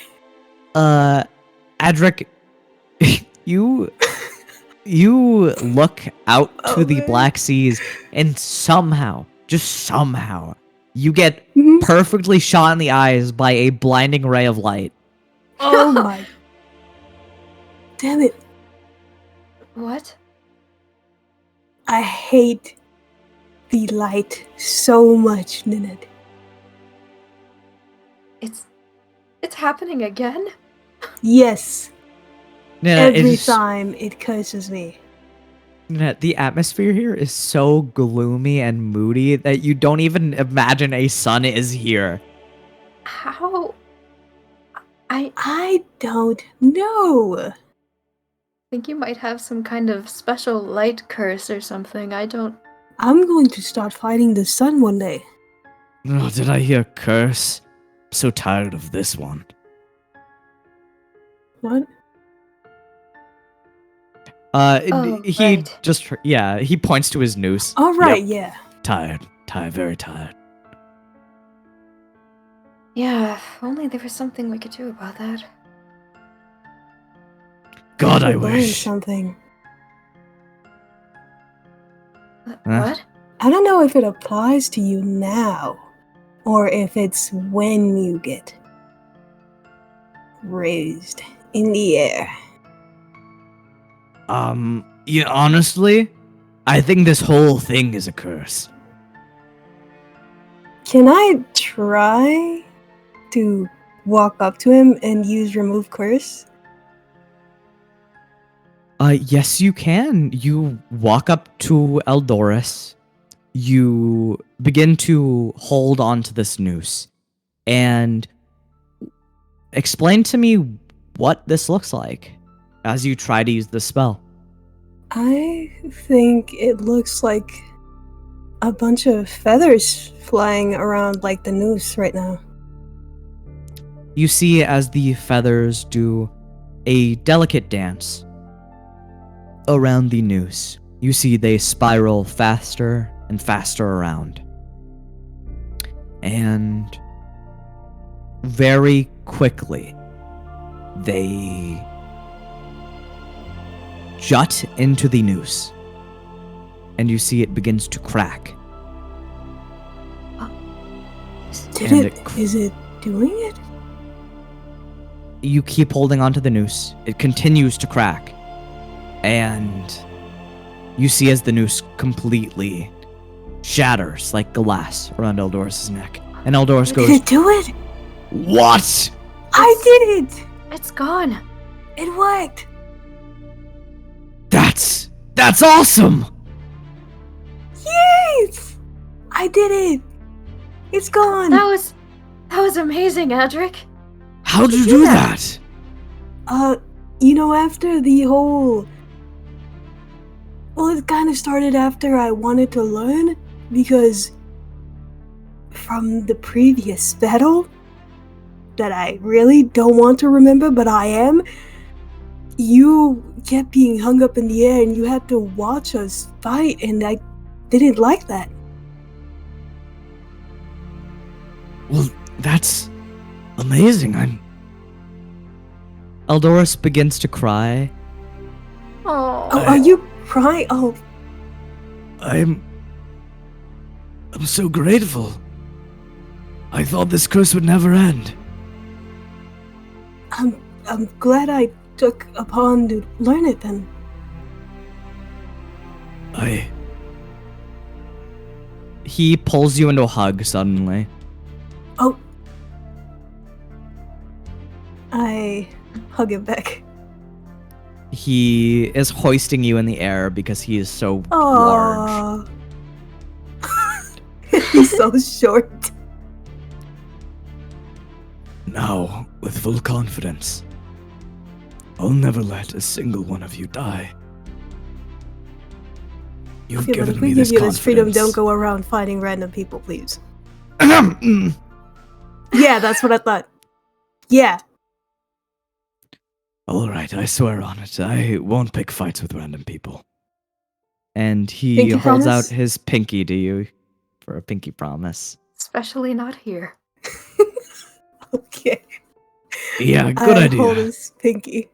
Adric, you look out to the Okay. Black Seas, and somehow, just somehow, you get Mhm. perfectly shot in the eyes by a blinding ray of light. Oh my. Damn it. What? I hate the light so much, Ninette. It's happening again? Yes. Yeah, Every time it curses me. The atmosphere here is so gloomy and moody that you don't even imagine a sun is here. How? I don't know. Think you might have some kind of special light curse or something. I don't... I'm going to start fighting the sun one day. Oh, did I hear curse? I'm so tired of this one. What? Oh, He right. just, yeah, he points to his noose. All right, Yep. yeah. Tired, very tired. Yeah, if only there was something we could do about that. God, I should learn wish. something. What? I don't know if it applies to you now, or if it's when you get raised in the air. Yeah, honestly, I think this whole thing is a curse. Can I try to walk up to him and use remove curse? Yes, you can. You walk up to Eldorus. You begin to hold onto this noose and explain to me what this looks like as you try to use the spell. I think it looks like a bunch of feathers flying around like the noose right now. You see as the feathers do a delicate dance around the noose. You see they spiral faster and faster around. And very quickly, they jut into the noose. And you see it begins to crack. Is it doing it? You keep holding onto the noose. It continues to crack. And you see as the noose completely shatters like glass around Eldorus' neck. And Eldorus Did goes, it do it? "What?" I did it! It's gone. It worked! That's awesome! Yes! I did it! It's gone! That was amazing, Adric. How'd you do that? After the whole... Well, it kind of started after I wanted to learn, because from the previous battle, that I really don't want to remember, but I am, you kept being hung up in the air and you had to watch us fight, and I didn't like that. Well, that's amazing. Eldorus begins to cry. Oh, Oh, are you crying? Oh, I'm so grateful. I thought this curse would never end. I'm glad I took upon to learn it then. He pulls you into a hug suddenly. Oh. I hug him back. He is hoisting you in the air because he is so large. Aww. He's so short. Now, with full confidence, I'll never let a single one of you die. You've Okay, but given if me we this give you this freedom, confidence. don't go around fighting random people, please. Yeah, Yeah, that's what I thought. Yeah. all right, I swear on it. I won't pick fights with random people. And he Pinky holds promise? out his pinky to you for a pinky promise. especially not here. Okay. Yeah, good I idea. hold his pinky.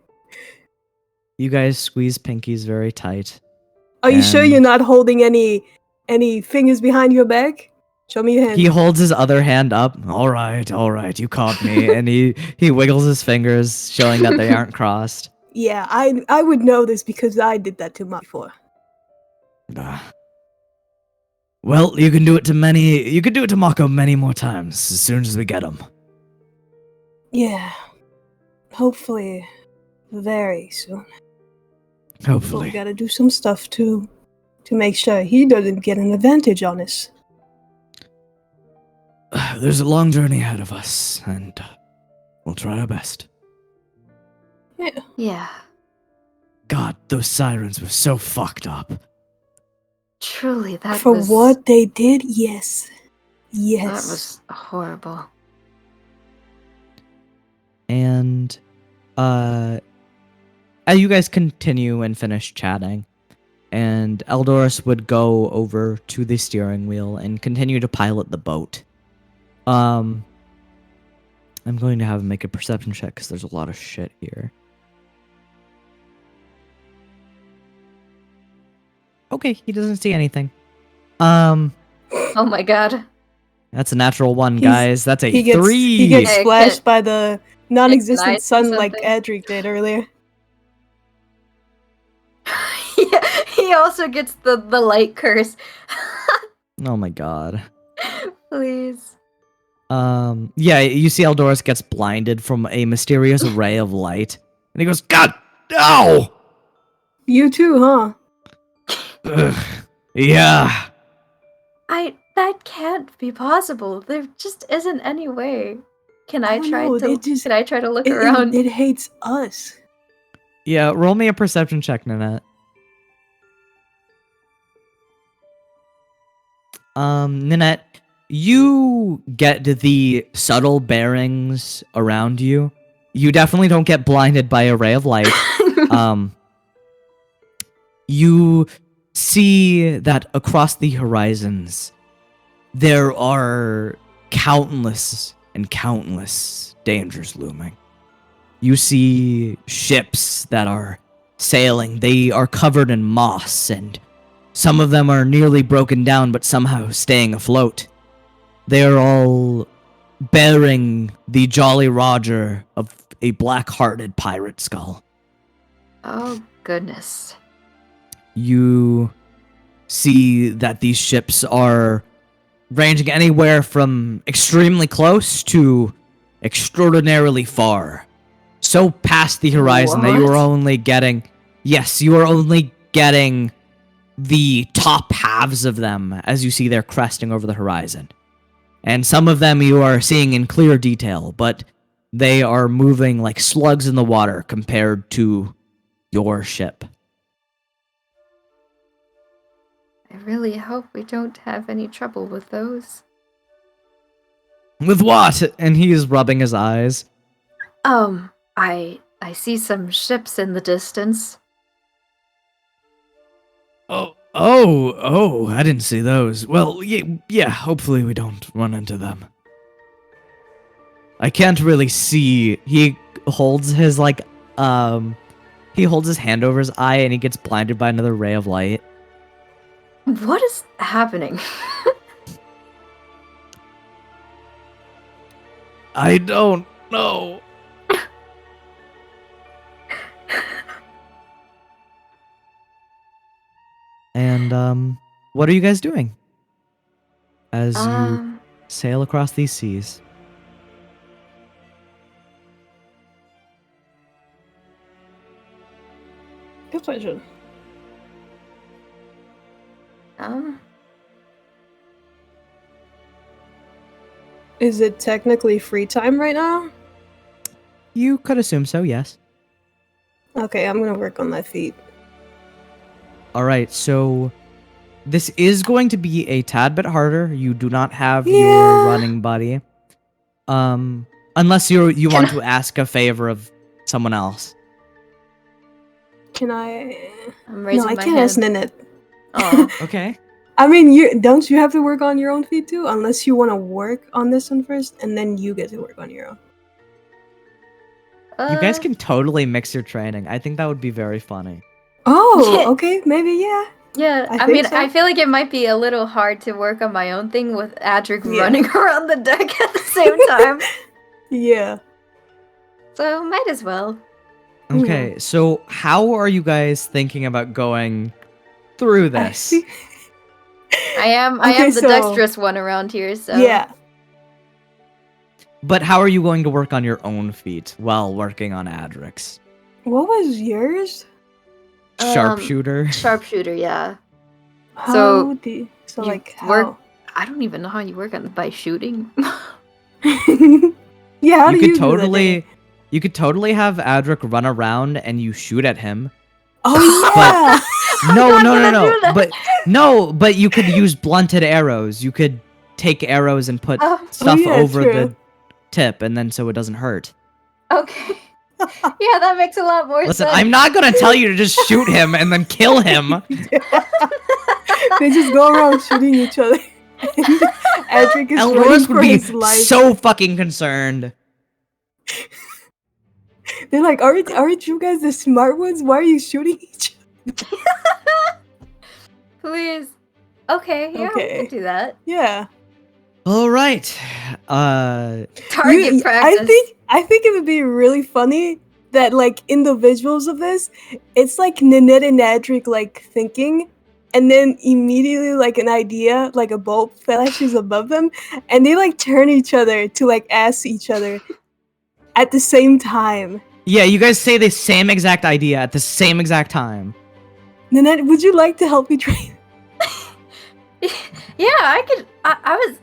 You guys squeeze pinkies very tight. Are you sure And- you're not holding any fingers behind your back? Show me your hand. He holds his other hand up. All right, you caught me. And he wiggles his fingers, showing that they aren't crossed. Yeah, I would know this because I did that to Mako before. Well, you can do it to Mako many more times as soon as we get him. Yeah. Hopefully very soon. But we Hopefully. gotta do some stuff to make sure he doesn't get an advantage on us. There's a long journey ahead of us, and we'll try our best. Yeah. Yeah, God, those sirens were so fucked up. truly, that For was what they did, yes. that Yes. was horrible. And as you guys continue and finish chatting, and Eldorus would go over to the steering wheel and continue to pilot the boat. I'm going to have him make a perception check because there's a lot of shit here. Okay, he doesn't see anything. Oh my god. That's a natural one, He's- guys. That's a he gets 3. he gets Hey, splashed can- by the can non-existent I say sun like something? Adric did earlier. He also gets the light curse. Oh my god. Please. Yeah, you see Eldorus gets blinded from a mysterious ray of light. And he goes, God, no! You too, huh? Ugh. Yeah. That can't be possible. There just isn't any way. Can I don't try know, to they just- can I try to look It, around? it hates us. Yeah, roll me a perception check, Nanette. Nanette, you get the subtle bearings around you. You definitely don't get blinded by a ray of light. You see that across the horizons, there are countless and countless dangers looming. You see ships that are sailing. They are covered in moss, and some of them are nearly broken down, but somehow staying afloat. They are all bearing the Jolly Roger of a black-hearted pirate skull. Oh goodness. You see that these ships are ranging anywhere from extremely close to extraordinarily far. So past the horizon that you are What? only getting... Yes, you are only getting the top halves of them as you see they're cresting over the horizon. And some of them you are seeing in clear detail, but they are moving like slugs in the water compared to your ship. I really hope we don't have any trouble with those. With what? And he is rubbing his eyes. I see some ships in the distance. Oh, I didn't see those. Well, yeah, hopefully we don't run into them. I can't really see. He holds his he holds his hand over his eye and he gets blinded by another ray of light. What is happening? I don't know. And what are you guys doing as you sail across these seas? Good question. Is it technically free time right now? You could assume so, yes. Okay, I'm gonna work on my feet. All right, so this is going to be a tad bit harder. You do not have your running buddy. Unless you want to ask a favor of someone else. Can I? I'm raising No, I my can't hand. ask Nanette. Oh. Okay. I mean, don't you have to work on your own feet too? Unless you want to work on this one first, and then you get to work on your own. You guys can totally mix your training. I think that would be very funny. Oh, okay, maybe, yeah. Yeah, I I think mean, so. I feel like it might be a little hard to work on my own thing with Adric Yeah. running around the deck at the same time. Yeah. So, might as well. Okay, so how are you guys thinking about going through I this? see. I am Okay, the so- dexterous one around here, so... Yeah. But how are you going to work on your own feet while working on Adric's? What was yours? Sharpshooter. Sharpshooter, yeah. How so you like how? work- I don't even know how you work on by shooting. Yeah, how you do could you totally do that? you could totally have Adric run around and you shoot at him. Oh yeah. No, I'm no, no, not gonna do no. that. But you could use blunted arrows. You could take arrows and put stuff yeah, over true. the tip, and then so it doesn't hurt. Okay. Yeah, that makes a lot more Listen, sense. I'm not gonna tell you to just shoot him and then kill him. They just go around shooting each other. And Adric is running Eldoris for would be his life. so fucking concerned. They're like, aren't you guys the smart ones? Why are you shooting each other? Please. Okay, yeah, we Okay. can do that. Yeah. All right. Target practice. I think it would be really funny that like in the visuals of this, it's like Nanette and Adric like thinking, and then immediately like an idea, like a bulb flashes above them, and they like turn each other to like ask each other at the same time. Yeah, you guys say the same exact idea at the same exact time. Nanette, would you like to help me train? Yeah, I could. I was.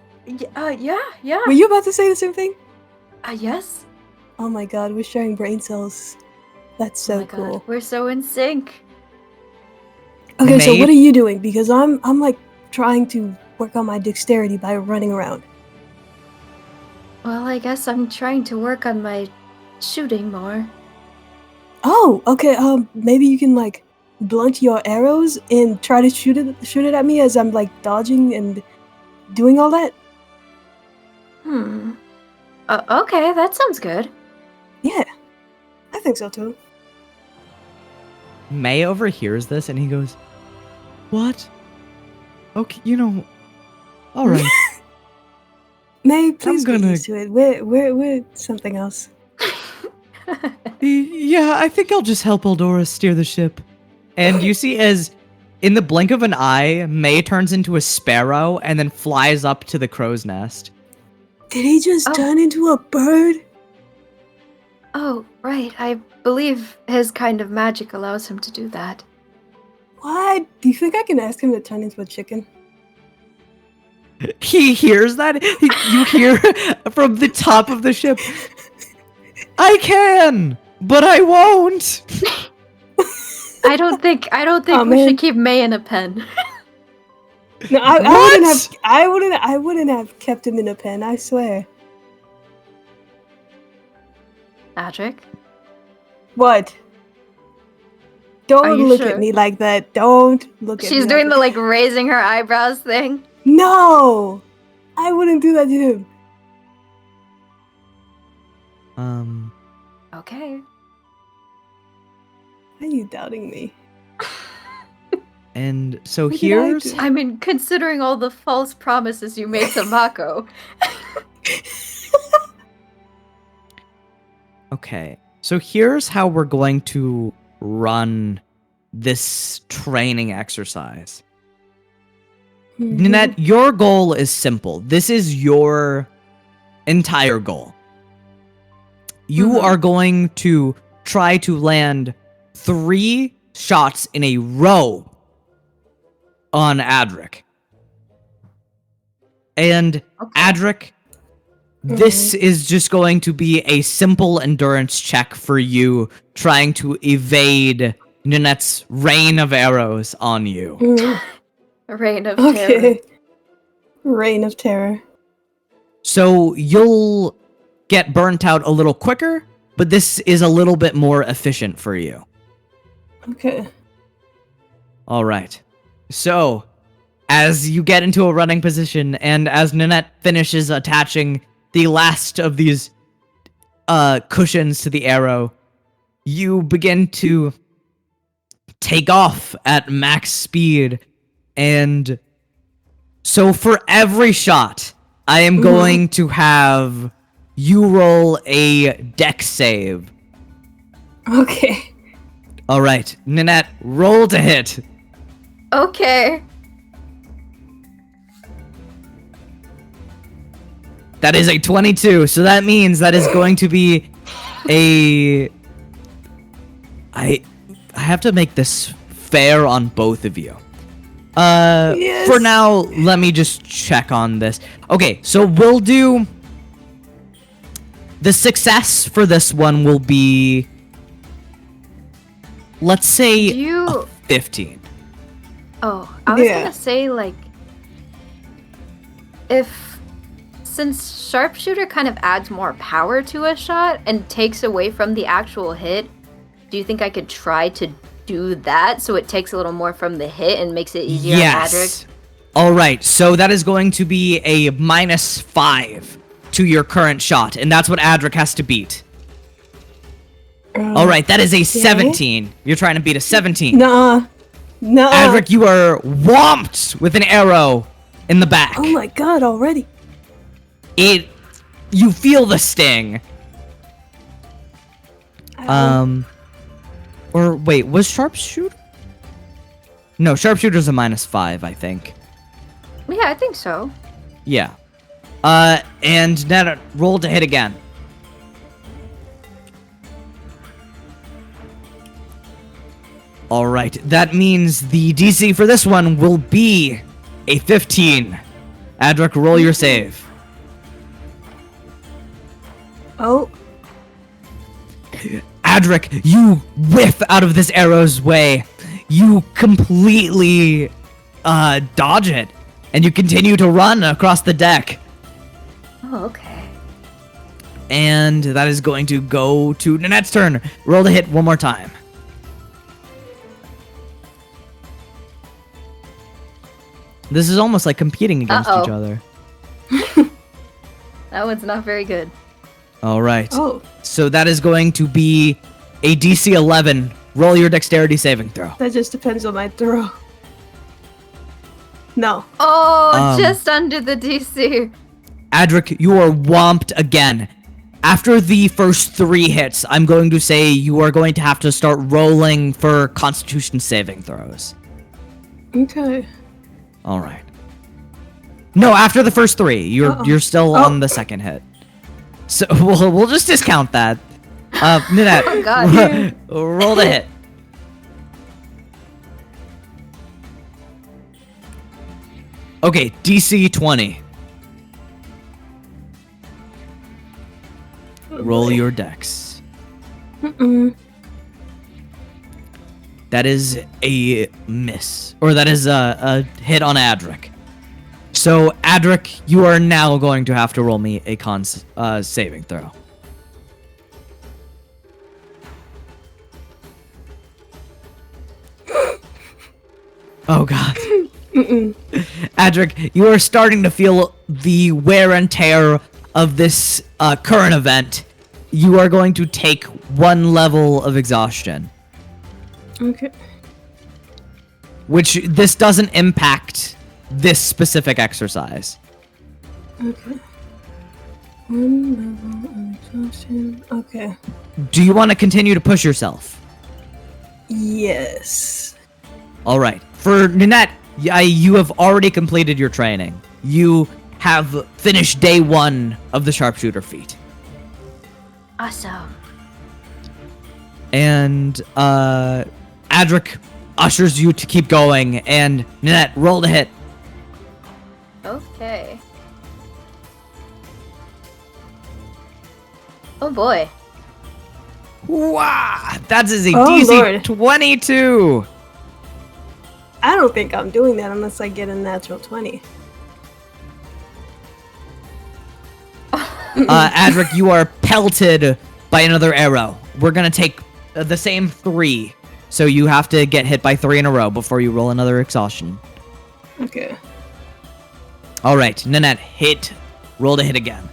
Yeah. Were you about to say the same thing? Yes. Oh my god, we're sharing brain cells. That's Oh so my God, cool. we're so in sync. Okay, so Mate. what are you doing? Because I'm like trying to work on my dexterity by running around. Well, I guess I'm trying to work on my shooting more. Oh, okay. Maybe you can like blunt your arrows and try to shoot it at me as I'm like dodging and doing all that. Okay, that sounds good. Yeah, I think so too. May overhears this and he goes, "What? Okay, you know, all right." May, please get gonna- used to it. We're something else. Yeah, I think I'll just help Eldoris steer the ship. And you see as in the blink of an eye, May turns into a sparrow and then flies up to the crow's nest. Did he just Oh. turn into a bird? Oh, right. I believe his kind of magic allows him to do that. What? Do you think I can ask him to turn into a chicken? He hears that. You hear from the top of the ship, "I can, but I won't." I don't think Oh, we man. should keep May in a pen. No, I What? wouldn't have kept him in a pen. I swear. Adric? What? Are Don't you look sure? at me like that. Don't look at me. She's doing like the like raising her eyebrows thing. No! I wouldn't do that to him. Okay. Why are you doubting me? And so What did I here's do? I mean, considering all the false promises you made to Mako. okay. So here's how we're going to run this training exercise. Mhm. Nanette, your goal is simple. This is your entire goal. You Mhm. are going to try to land 3 shots in a row on Adric. And Okay. Adric, this is just going to be a simple endurance check for you trying to evade Nanette's rain of arrows on you. Mhm. Reign of terror. Okay. Reign of terror. So you'll get burnt out a little quicker, but this is a little bit more efficient for you. Okay. All right. So, as you get into a running position and as Nanette finishes attaching the last of these cushions to the arrow, you begin to take off at max speed. And so for every shot, I am going to have you roll a dex save. Okay. All right, Nanette, roll to hit. Okay. That is a 22, so that means that is going to be a... I have to make this fair on both of you. Yes. For now, let me just check on this. Okay, so we'll do... The success for this one will be... Let's say Do you... a 15. Oh, I was Yeah. gonna say, like... Since sharpshooter kind of adds more power to a shot and takes away from the actual hit, do you think I could try to do that so it takes a little more from the hit and makes it easier on Adric? Yes. All right, so that is going to be a -5 to your current shot, and that's what Adric has to beat. All right, that is a 17. You're trying to beat a 17. Nuh-uh. Nuh-uh. Adric, you are whomped with an arrow in the back. Oh my god, already. You feel the sting. Or wait, was sharpshooter? No, sharpshooter's a -5, I think. Yeah, I think so. Yeah. And now roll to hit again. All right, that means the DC for this one will be a 15. Adric, roll your save. Oh. Adric, you whiff out of this arrow's way. You completely dodge it, and you continue to run across the deck. Oh, okay. And that is going to go to Nanette's turn. Roll to hit one more time. This is almost like competing against each other. That one's not very good. All right. Oh. So that is going to be a DC 11. Roll your dexterity saving throw. That just depends on my throw. No. Oh, just under the DC. Adric, you are whomped again. After the first 3 hits, I'm going to say you are going to have to start rolling for Constitution saving throws. Okay. All right. No, after the first 3, you're still on the second hit. So we'll just discount that. Nanette, Oh, God. roll to hit. Okay, DC 20. Roll your dex. That is a miss. Or that is a hit on Adric. So, Adric, you are now going to have to roll me a con saving throw. Oh, God. Adric, you are starting to feel the wear and tear of this current event. you are going to take 1 level of exhaustion. Okay. Which this doesn't impact this specific exercise. Okay. 1 level of exhaustion. Okay. Do you want to continue to push yourself? Yes. All right. For Ninette, you have already completed your training. You have finished day 1 of the sharpshooter feat. Awesome. And Adric ushers you to keep going, and Ninette, roll to hit. Okay. Oh boy. Wow, that is a Oh, DC Lord. 22. I don't think I'm doing that unless I get a natural 20. Adric, you are pelted by another arrow. We're gonna take the same 3, so you have to get hit by 3 in a row before you roll another exhaustion. Okay. All right, Ninette, hit. Roll to hit again.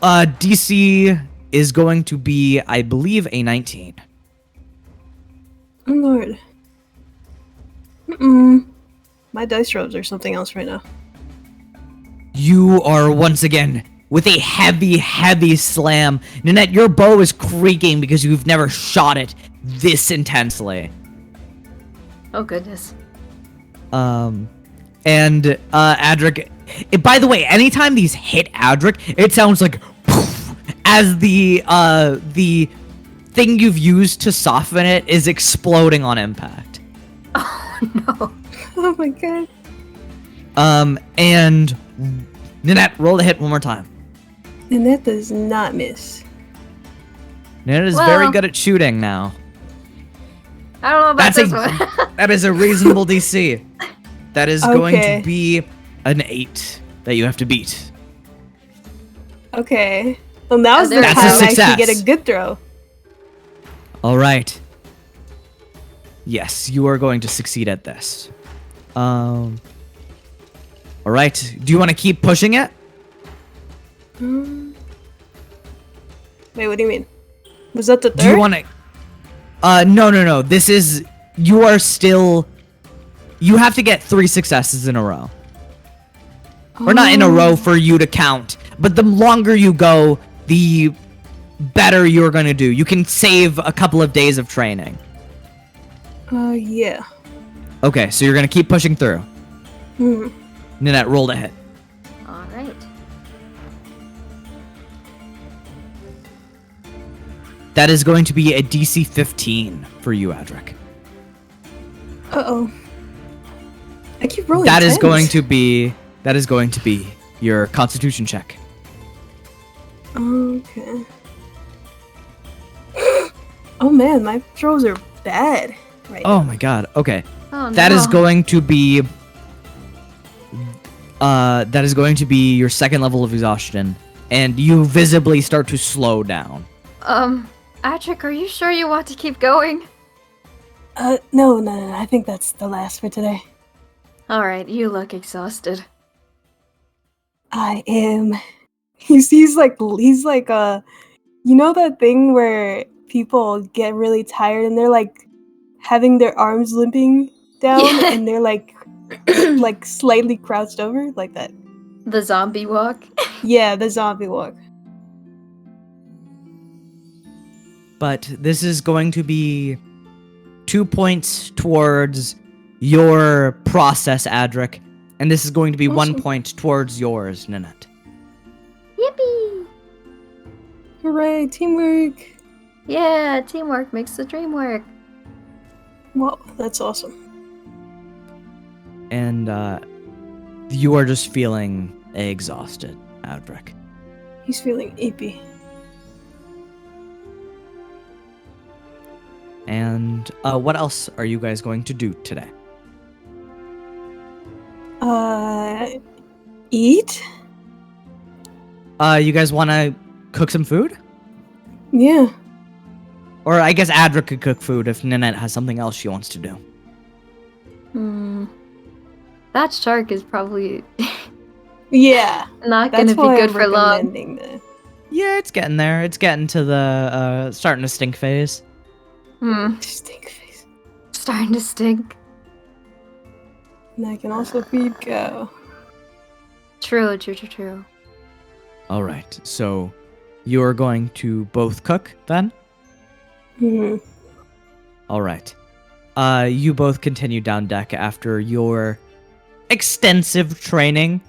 DC is going to be, I believe, a 19. Oh lord. My dice rolls are something else right now. You are once again with a heavy, heavy slam. Ninette, your bow is creaking because you've never shot it this intensely. Oh goodness. And Adric, by the way, anytime these hit Adric, it sounds like poof, as the thing you've used to soften it is exploding on impact. Oh no. Oh my god. And Ninette, roll the hit one more time. And that does not miss. Ninette is Well- very good at shooting now. I don't know about That's this a one. that is a reasonable DC. That is going Okay. to be an 8 that you have to beat. Okay. Well, now's the That's a time I actually success. get a good throw. All right. Yes, you are going to succeed at this. All right. Do you want to keep pushing it? Wait, what do you mean? Was that the third? Do you want to? No. This is you are still. You have to get 3 successes in a row, or not in a row for you to count. But the longer you go, the better you're going to do. You can save a couple of days of training. Yeah. Okay, so you're going to keep pushing through. Hmm. Ninette, roll to hit. All right. That is going to be a DC 15 for you, Adric. Uh-oh. I keep rolling That is 10s. going to be your Constitution check. Okay. Oh man, my throws are bad right Oh now. my god. Okay. Oh That no. is going to be your second level of exhaustion, and you visibly start to slow down. Adric, are you sure you want to keep going? No, I think that's the last for today. All right, you look exhausted. I am. He's like, you know that thing where people get really tired and they're like having their arms limping down Yeah. and they're like slightly crouched over like that. The zombie walk. Yeah, the zombie walk. But this is going to be 2 points towards your process, Adric, and this is going to be Awesome. 1 point towards yours, Ninette. Yippee! Hooray, teamwork! Yeah, teamwork makes the dream work. Wow, that's awesome. And you are just feeling exhausted, Adric. He's feeling eepy. And what else are you guys going to do today? Eat? You guys want to cook some food? Yeah. Or I guess Adric could cook food if Ninette has something else she wants to do. That shark is probably Yeah, Not that's gonna be why good I'm for long. recommending that. Yeah, it's getting there. It's getting to the starting to stink phase. Stink face. Starting to stink. And I can also feed cow. True. All right, so you are going to both cook then? Hmm. All right. You both continue down deck after your extensive training.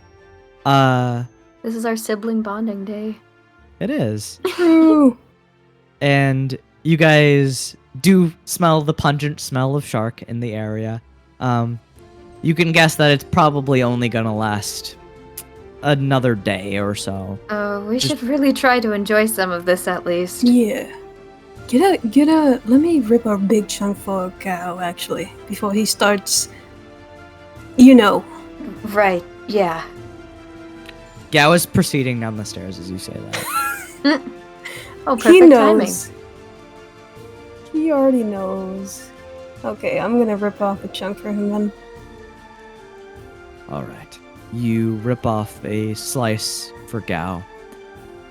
This is our sibling bonding day. It is. True. And you guys do smell the pungent smell of shark in the area. You can guess that it's probably only gonna last another day or so. We should really try to enjoy some of this at least. Yeah. Get a. Let me rip a big chunk for cow actually before he starts. You know. Right, yeah. Gao is proceeding down the stairs as you say that. Oh, perfect He timing. knows. He already knows. Okay, I'm gonna rip off a chunk for him then. All right. You rip off a slice for Gao,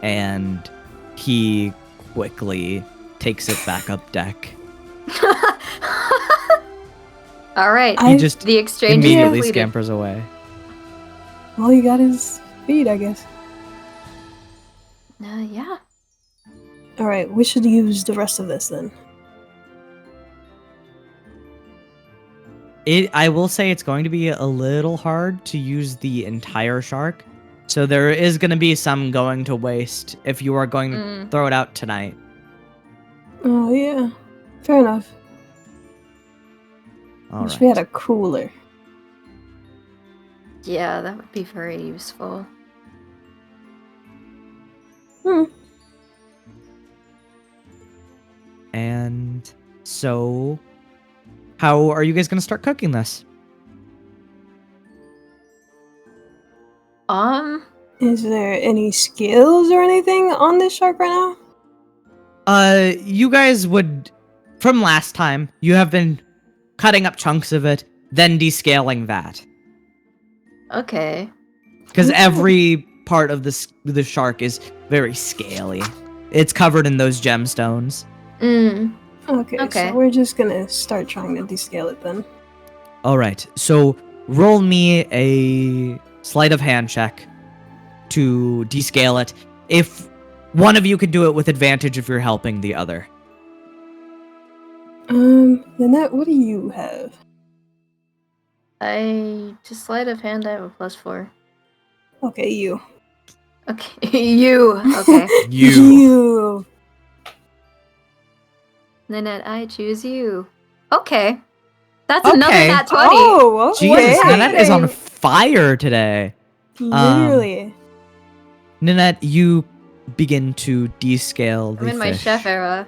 and he quickly takes it back up deck. All right. He just The exchange is immediately completed. scampers away. All you got is feed, I guess. Yeah. Alright, we should use the rest of this then. I will say it's going to be a little hard to use the entire shark. So there is going to be some going to waste if you are going to throw it out tonight. Oh, yeah. Fair enough. All Wish right. we had a cooler. Yeah, that would be very useful. And so, how are you guys going to start cooking this? Is there any skills or anything on this shark right now? You guys would, from last time, you have been cutting up chunks of it, then descaling that. Okay. Because every part of the shark is very scaly. It's covered in those gemstones. Okay, so we're just gonna start trying to descale it then. All right, so roll me a sleight of hand check to descale it. If one of you could do it with advantage if you're helping the other. Nanette, what do you have? I just sleight of hand. I have a +4. Okay, you. Okay, you. Okay. You. Nanette, I choose you. Okay. That's another Okay. nat 20. Oh, okay. Jesus, Nanette is on fire today. Literally. Nanette, you begin to descale the I'm in my fish. chef era.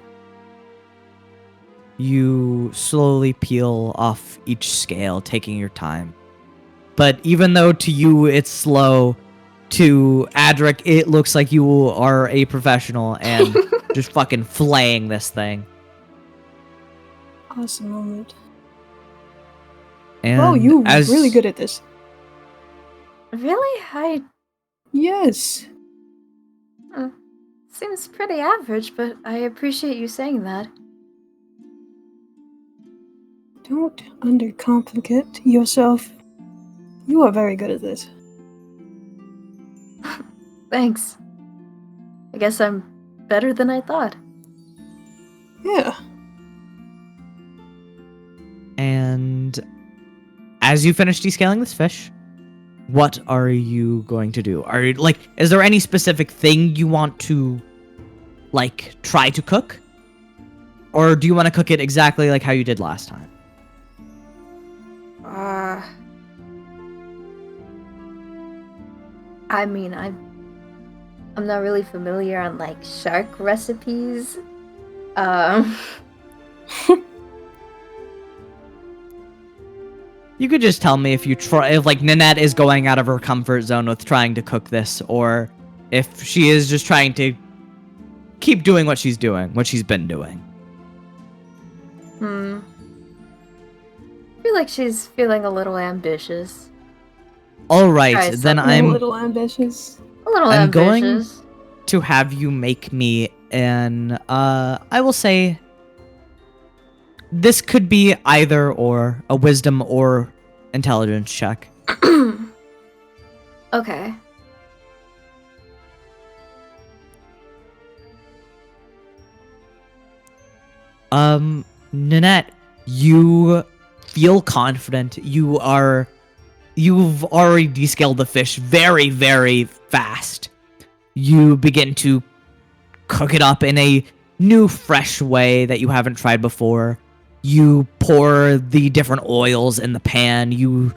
You slowly peel off each scale, taking your time. But even though to you it's slow, to Adric it looks like you are a professional and just fucking flaying this thing. Awesome moment. And Oh, you're as really good at this. Really? Yes. Seems pretty average, but I appreciate you saying that. Don't undercomplicate yourself. You are very good at this. Thanks. I guess I'm better than I thought. Yeah. And as you finish descaling this fish, what are you going to do? Are you is there any specific thing you want to try to cook? Or do you want to cook it exactly like how you did last time? I mean, I'm not really familiar on shark recipes. You could just tell me if Nanette is going out of her comfort zone with trying to cook this, or if she is just trying to keep doing what she's been doing. I feel like she's feeling a little ambitious. All right, Try then something. A I'm little ambitious. A little I'm going- ambitious. to have you make me an I will say this could be either or a wisdom or intelligence check. Okay. Nanette, you feel confident. You've already descaled the fish very, very fast. You begin to cook it up in a new, fresh way that you haven't tried before. You pour the different oils in the pan. You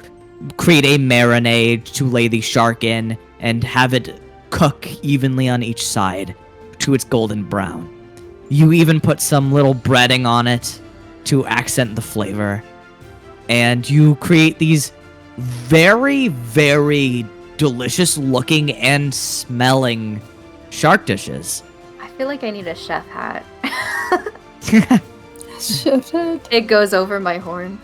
create a marinade to lay the shark in and have it cook evenly on each side to its golden brown. You even put some little breading on it to accent the flavor. And you create these very, very delicious looking and smelling shark dishes. I feel like I need a chef hat. Chef head. It goes over my horn.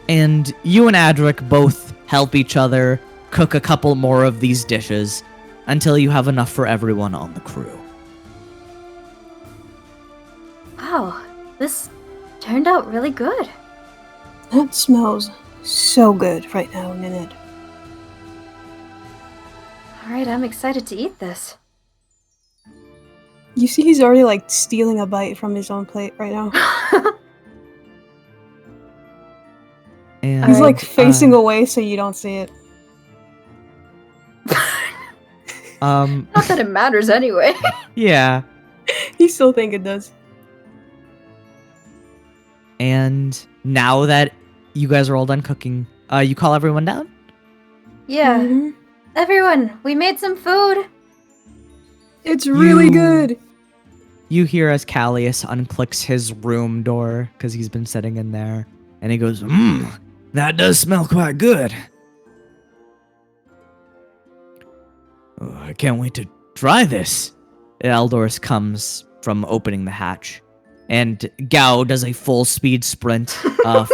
And you and Adric both help each other cook a couple more of these dishes until you have enough for everyone on the crew. Wow, this turned out really good. That smells so good right now, Nanette. Alright, I'm excited to eat this. You see, he's already like stealing a bite from his own plate right now. And He's like facing away so you don't see it. Not that it matters anyway. yeah. He still think it does. And now that you guys are all done cooking, you call everyone down? Yeah. Mhm. Everyone, we made some food. It's really You- good. You hear as Callius unclicks his room door because he's been sitting in there, and he goes, that does smell quite good. Oh, I can't wait to try this. Eldorus comes from opening the hatch, and Gao does a full speed sprint,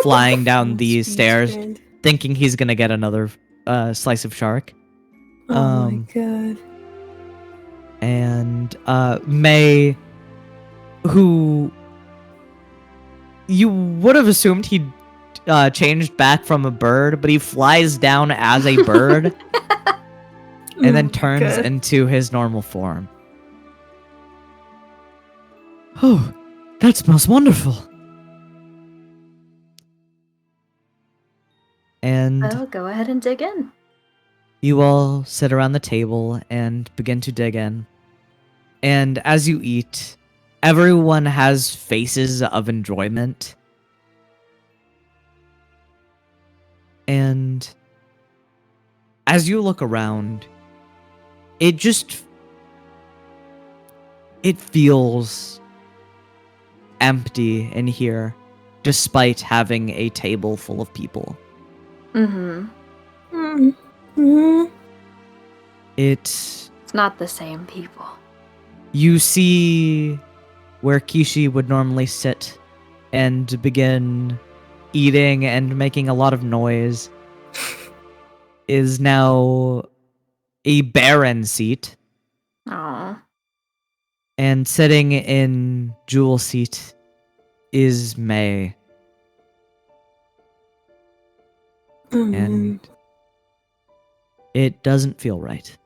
flying down the Speed stairs, sprint. thinking he's gonna get another slice of shark. Oh my god. And May, who you would have assumed he'd changed back from a bird, but he flies down as a bird and then Oh my turns God. into his normal form. Oh, that smells wonderful. And Well, go ahead and dig in. you all sit around the table and begin to dig in. And as you eat, everyone has faces of enjoyment. And as you look around, it feels empty in here, despite having a table full of people. Mm-hmm. Mm-hmm. It's It's not the same people. You see where Kishi would normally sit and begin eating and making a lot of noise is now a barren seat, Aw. and sitting in Jewel's seat is May. And it doesn't feel right.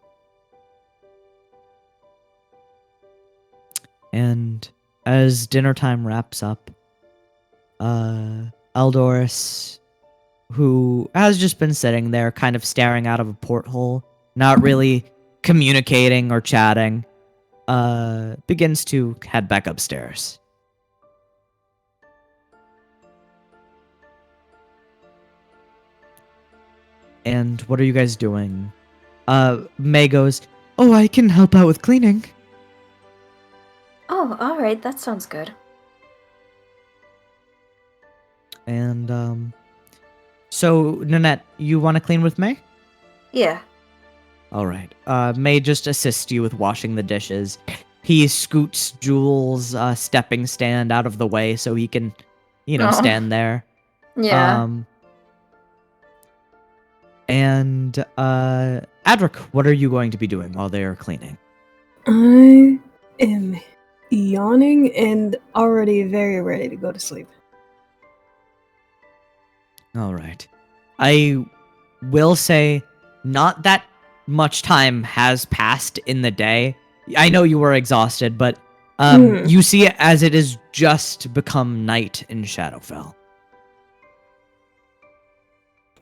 And as dinner time wraps up, Eldorus, who has just been sitting there kind of staring out of a porthole, not really communicating or chatting, begins to head back upstairs. And what are you guys doing? May goes, "Oh, I can help out with cleaning." Oh, alright, that sounds good. And, so, Nanette, you want to clean with May? Yeah. Alright. May just assists you with washing the dishes. He scoots Jules' stepping stand out of the way so he can, Aw. stand there. Yeah. And Adric, what are you going to be doing while they are cleaning? I am yawning and already very ready to go to sleep. All right. I will say not that much time has passed in the day. I know you were exhausted, but you see it as it has just become night in Shadowfell.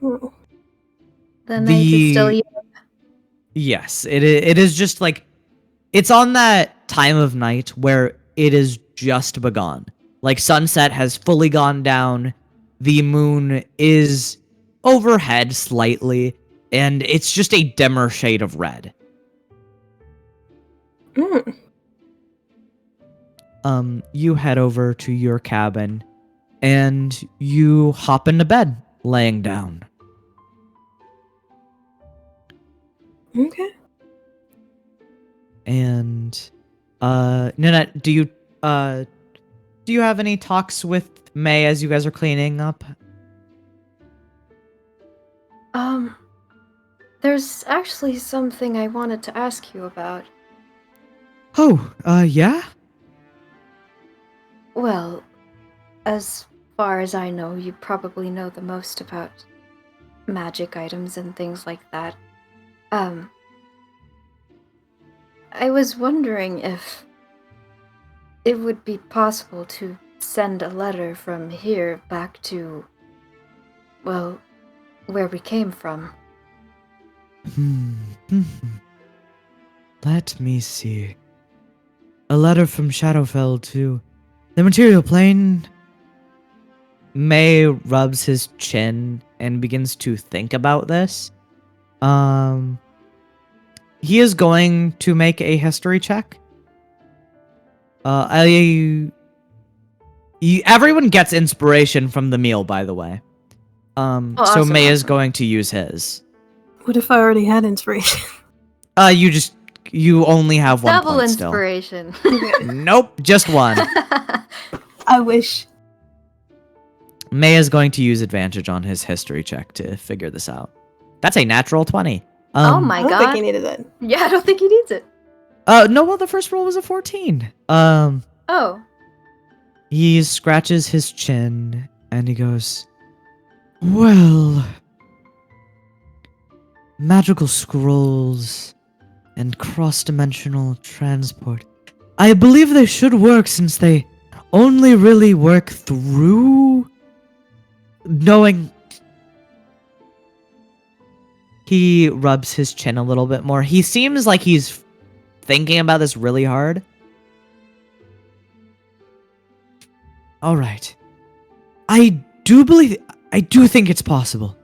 Oh. The night is still young. Yes, it is just like it's on that time of night where it is just begun. Like sunset has fully gone down, the moon is overhead slightly, and it's just a dimmer shade of red. You head over to your cabin and you hop into bed, laying down. Okay. And Nanette, do you have any talks with May as you guys are cleaning up? There's actually something I wanted to ask you about. Oh, yeah? Well, as far as I know, you probably know the most about magic items and things like that. I was wondering if it would be possible to send a letter from here back to, well, where we came from. Let me see. A letter from Shadowfell to the material plane. May rubs his chin and begins to think about this. He is going to make a history check. Everyone gets inspiration from the meal, by the way. So awesome, May is awesome. going to use his. What if I already had inspiration? You only have one Double point still. inspiration. Nope, just one. I wish. May is going to use advantage on his history check to figure this out. That's a natural 20. Oh my I don't god. think he needed that. Yeah, I don't think he needs it. No, well, the first roll was a 14. Oh. He scratches his chin and he goes, well, magical scrolls and cross-dimensional transport. I believe they should work since they only really work through knowing. He rubs his chin a little bit more. He seems like he's thinking about this really hard. All right. I do think it's possible.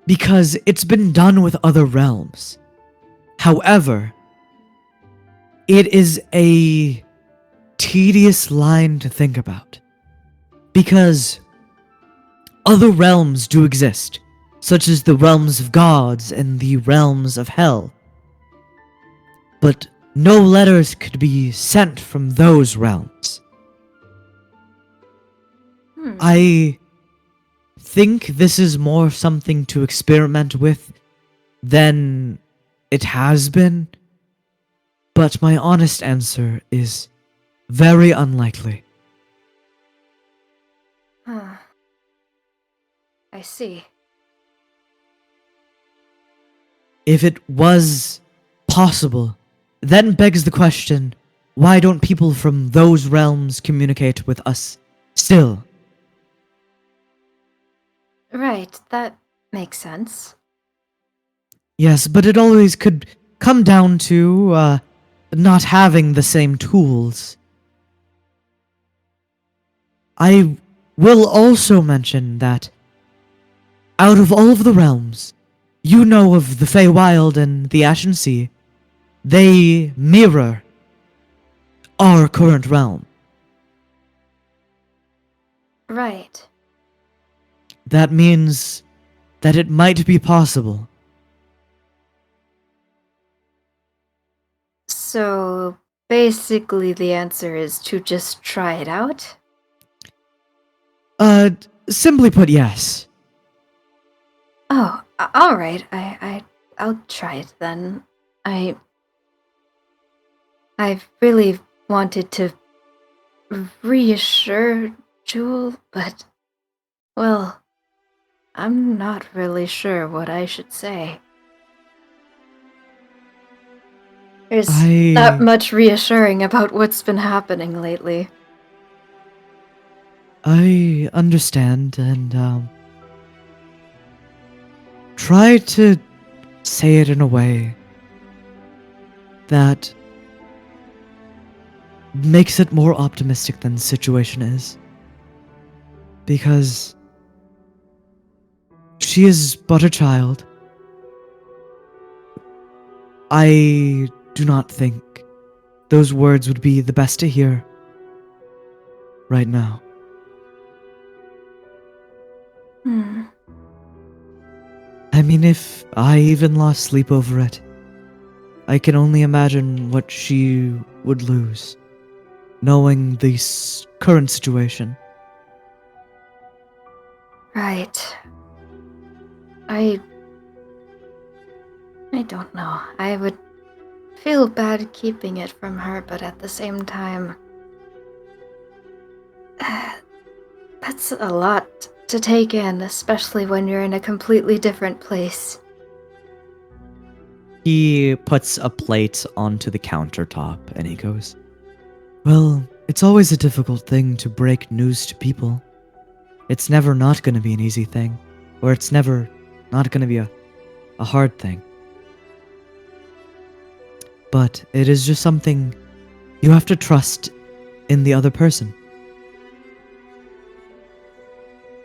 Because it's been done with other realms. However, it is a tedious line to think about. Because other realms do exist, such as the realms of gods and the realms of hell. But no letters could be sent from those realms. I think this is more something to experiment with than it has been, but my honest answer is very unlikely. I see. If it was possible, then begs the question, why don't people from those realms communicate with us still? Right, that makes sense. Yes, but it always could come down to not having the same tools. I will also mention that out of all of the realms, you know of the Feywild and the Ashen Sea, they mirror our current realm. Right. That means that it might be possible. So, basically the answer is to just try it out? Simply put, yes. Oh, All right. I'll try it then. I've really wanted to reassure Jewel, but, well, I'm not really sure what I should say. There's not much reassuring about what's been happening lately. I understand, and try to say it in a way that makes it more optimistic than the situation is. Because she is but a child. I do not think those words would be the best to hear right now. I mean, if I even lost sleep over it, I can only imagine what she would lose, knowing the current situation. Right. I don't know. I would feel bad keeping it from her, but at the same time, that's a lot to take in, especially when you're in a completely different place. He puts a plate onto the countertop and he goes, "Well, it's always a difficult thing to break news to people. It's never not going to be an easy thing, or it's never not going to be a hard thing. But it is just something you have to trust in the other person.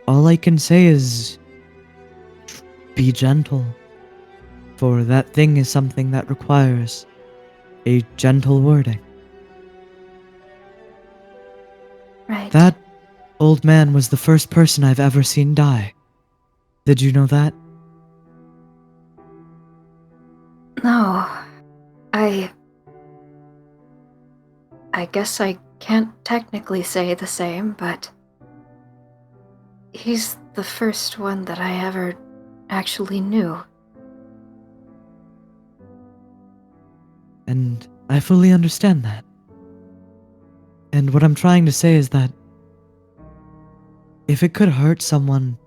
All I can say is be gentle, for that thing is something that requires a gentle wording." Right. That old man was the first person I've ever seen die. Did you know that? No. I guess I can't technically say the same, but he's the first one that I ever actually knew. And I fully understand that. And what I'm trying to say is that if it could hurt someone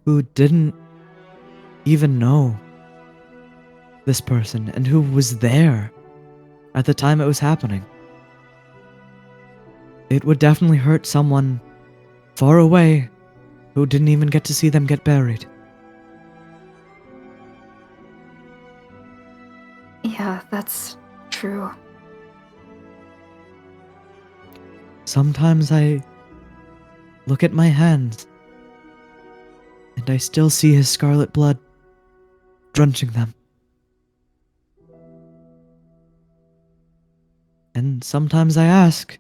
who didn't even know this person and who was there at the time it was happening, it would definitely hurt someone far away who didn't even get to see them get buried. Yeah, that's true. Sometimes I look at my hands and I still see his scarlet blood drenching them. And sometimes I ask,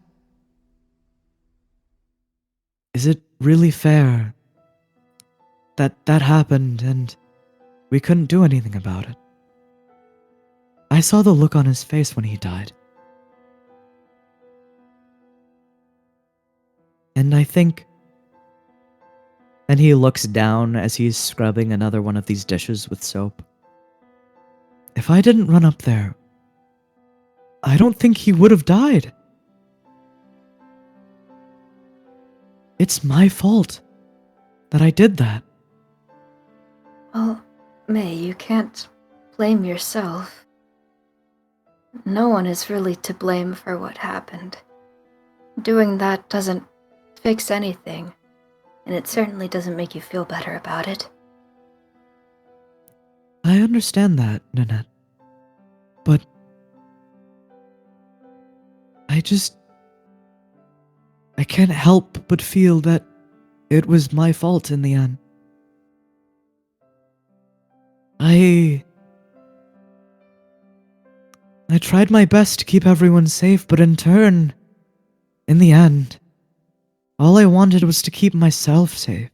is it really fair that that happened and we couldn't do anything about it? I saw the look on his face when he died. And I think... And he looks down as he's scrubbing another one of these dishes with soap. If I didn't run up there, I don't think he would have died. It's my fault that I did that. Well, May, you can't blame yourself. No one is really to blame for what happened. Doing that doesn't fix anything, and it certainly doesn't make you feel better about it. I understand that, Nanette. But I can't help but feel that it was my fault in the end. I tried my best to keep everyone safe, but in the end, all I wanted was to keep myself safe.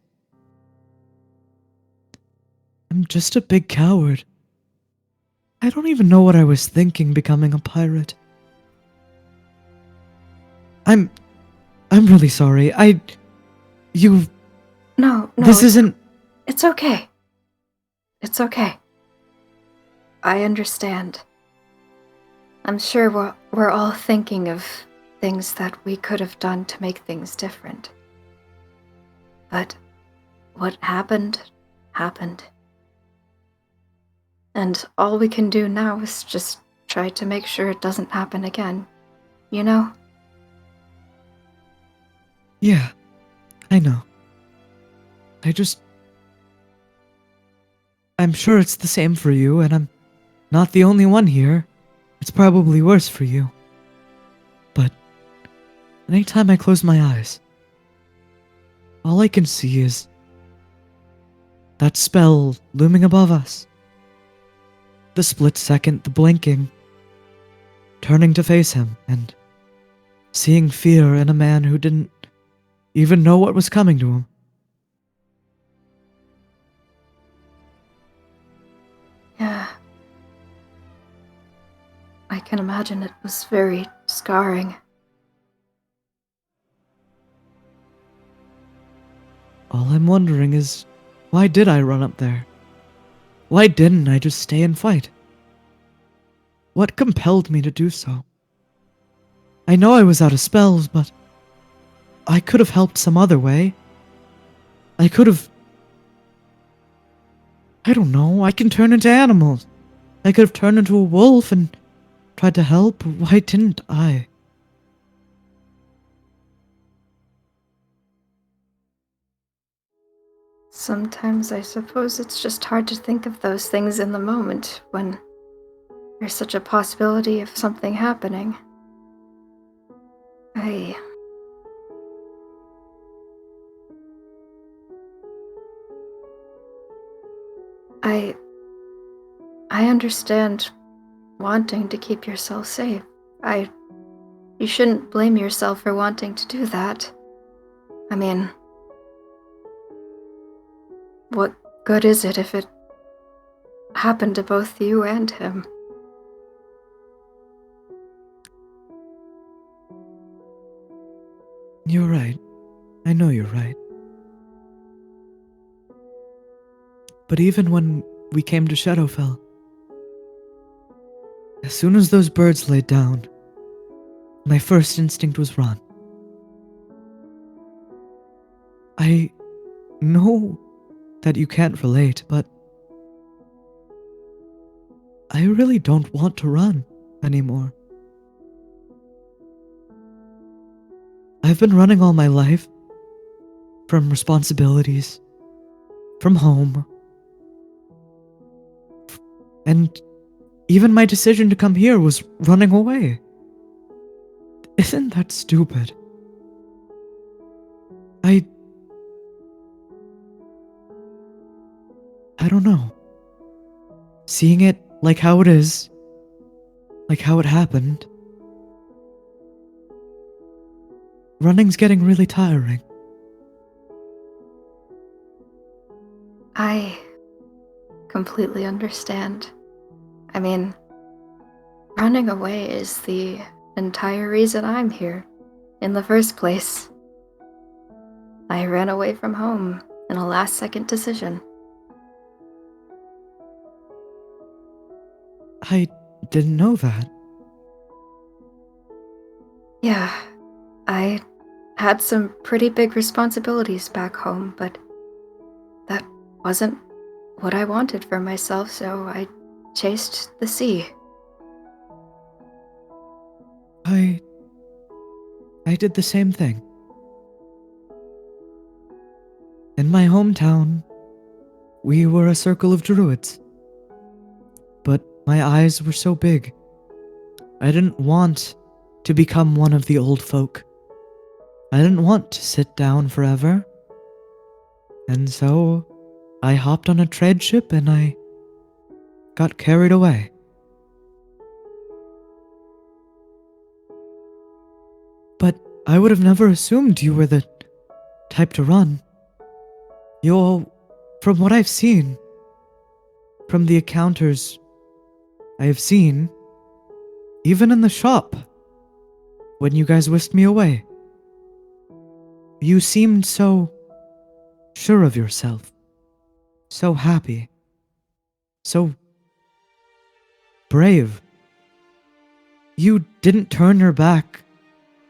I'm just a big coward. I don't even know what I was thinking becoming a pirate. I'm really sorry. No, This isn't... It's okay. It's okay. I understand. I'm sure we're all thinking of things that we could have done to make things different. But what happened, happened. And all we can do now is just try to make sure it doesn't happen again. You know? Yeah, I know. I'm sure it's the same for you, and I'm not the only one here. It's probably worse for you. But anytime I close my eyes, all I can see is that spell looming above us. The split second, the blinking, turning to face him, and seeing fear in a man who didn't even know what was coming to him. Yeah. I can imagine it was very scarring. All I'm wondering is, why did I run up there? Why didn't I just stay and fight? What compelled me to do so? I know I was out of spells, but I could have helped some other way. I could have... I don't know, I can turn into animals. I could have turned into a wolf and tried to help. Why didn't I? Sometimes I suppose it's just hard to think of those things in the moment when there's such a possibility of something happening. I understand wanting to keep yourself safe. You shouldn't blame yourself for wanting to do that. I mean, what good is it if it happened to both you and him? You're right. I know you're right. But even when we came to Shadowfell, as soon as those birds laid down, my first instinct was run. I know that you can't relate, but I really don't want to run anymore. I've been running all my life, from responsibilities, from home, and even my decision to come here was running away. Isn't that stupid? I don't know. Seeing it like how it is, like how it happened, running's getting really tiring. I completely understand. I mean, running away is the entire reason I'm here, in the first place. I ran away from home in a last-second decision. I didn't know that. Yeah, I had some pretty big responsibilities back home, but that wasn't what I wanted for myself, so I chased the sea. I did the same thing. In my hometown, we were a circle of druids. But my eyes were so big. I didn't want to become one of the old folk. I didn't want to sit down forever. And so I hopped on a trade ship and I got carried away. But I would have never assumed you were the type to run. From what I've seen, from the encounters I have seen, even in the shop, when you guys whisked me away, you seemed so sure of yourself, so happy. So brave. You didn't turn your back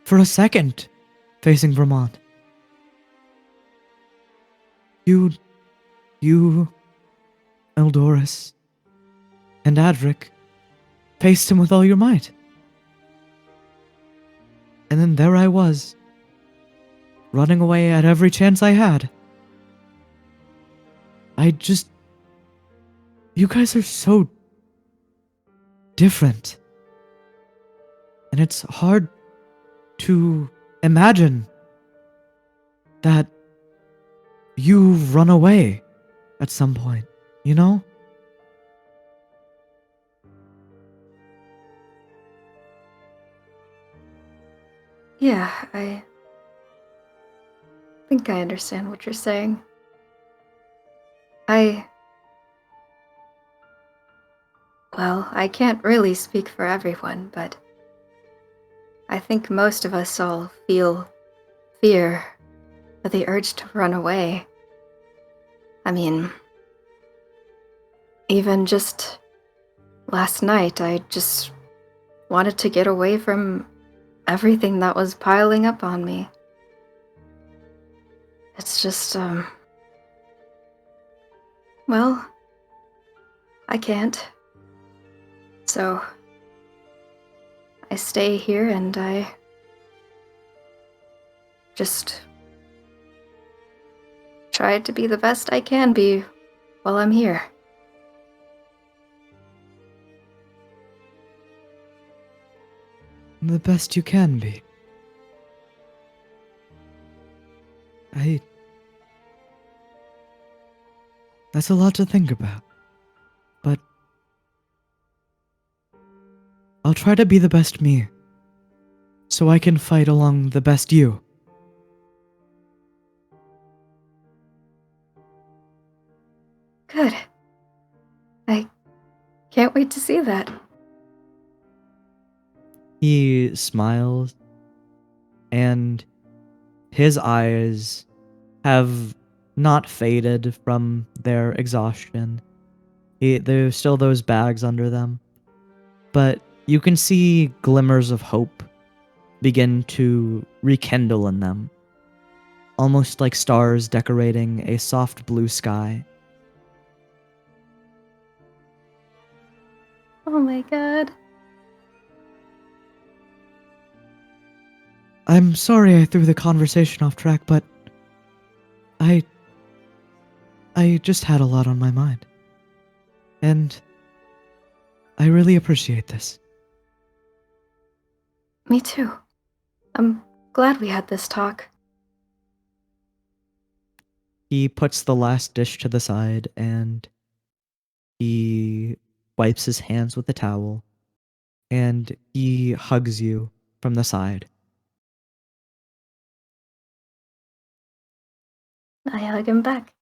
for a second facing Vermont. You, Eldoris, and Adric faced him with all your might. And then there I was, running away at every chance I had. You guys are so different. And it's hard to imagine that you run away at some point, you know? Yeah, I think I understand what you're saying. Well, I can't really speak for everyone, but I think most of us all feel fear or the urge to run away. I mean, even just last night, I just wanted to get away from everything that was piling up on me. It's just, well, I can't. So, I stay here and I just try to be the best I can be while I'm here. The best you can be. That's a lot to think about. But I'll try to be the best me, so I can fight along the best you. Good. I can't wait to see that. He smiles, and his eyes have not faded from their exhaustion. There's still those bags under them, but you can see glimmers of hope begin to rekindle in them, almost like stars decorating a soft blue sky. Oh my god. I'm sorry I threw the conversation off track, but I just had a lot on my mind. And I really appreciate this. Me too. I'm glad we had this talk. He puts the last dish to the side and he wipes his hands with a towel and he hugs you from the side. I hug him back.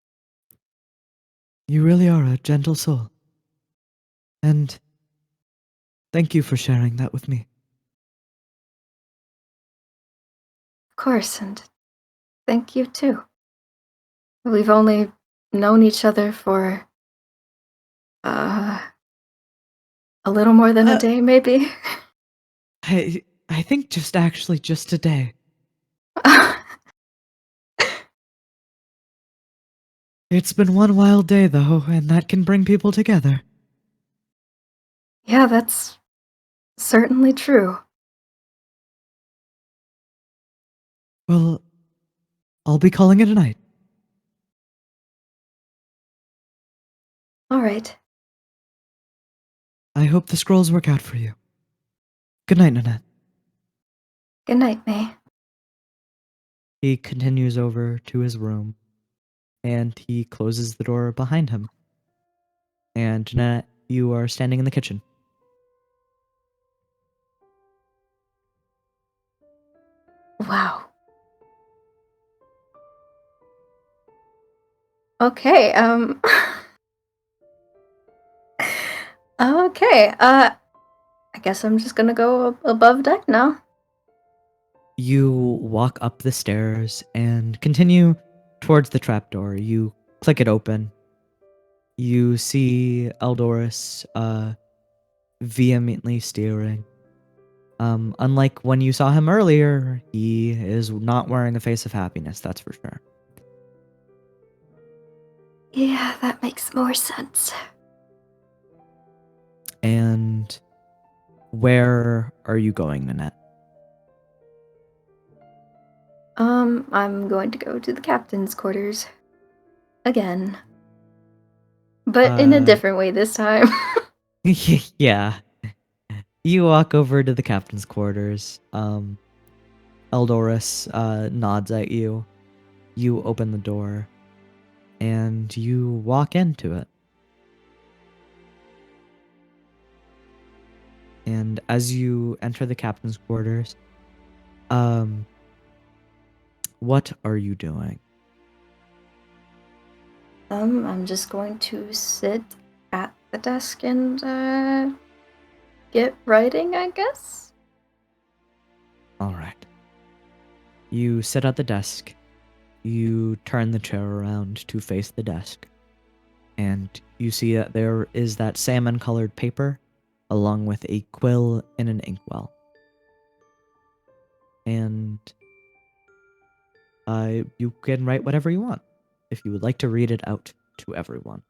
You really are a gentle soul. And thank you for sharing that with me. Of course, and thank you too. We've only known each other for, uh, a little more than a Uh, day, maybe? I think just a day. It's been one wild day though, and that can bring people together. Yeah, that's certainly true. Well, I'll be calling it a night. All right. I hope the scrolls work out for you. Good night, Nanette. Good night, May. He continues over to his room, and he closes the door behind him. And Nanette, you are standing in the kitchen. Wow. Okay, okay, I guess I'm just gonna go above deck now. You walk up the stairs and continue towards the trapdoor. You click it open, You see Eldoris vehemently steering. Unlike when you saw him earlier, he is not wearing a face of happiness, that's for sure. Yeah, that makes more sense. And where are you going, Nanette? I'm going to go to the captain's quarters. Again. But in a different way this time. Yeah. You walk over to the captain's quarters. Eldoris nods at you. You open the door, and you walk into it. And as you enter the captain's quarters, what are you doing? I'm just going to sit at the desk and get writing, I guess. All right. You sit at the desk. You turn the chair around to face the desk. And you see that there is that salmon-colored paper along with a quill and an inkwell. And you can write whatever you want if you would like to read it out to everyone.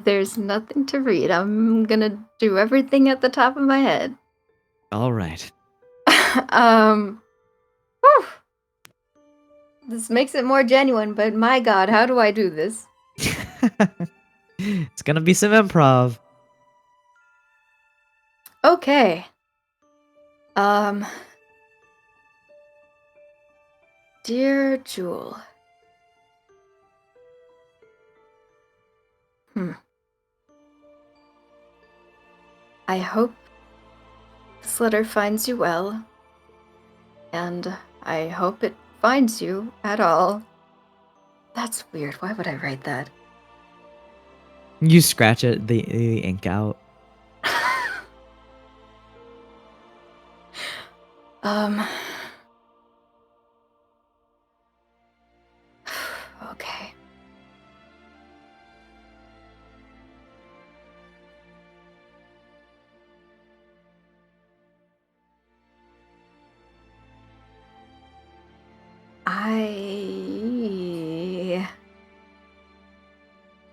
There's nothing to read. I'm gonna do everything at the top of my head. All right. Whew. This makes it more genuine, but my god, how do I do this? It's gonna be some improv. Okay. Dear Jewel. I hope this letter finds you well. And I hope it finds you at all. That's weird. Why would I write that? You scratch it, the ink out. Okay.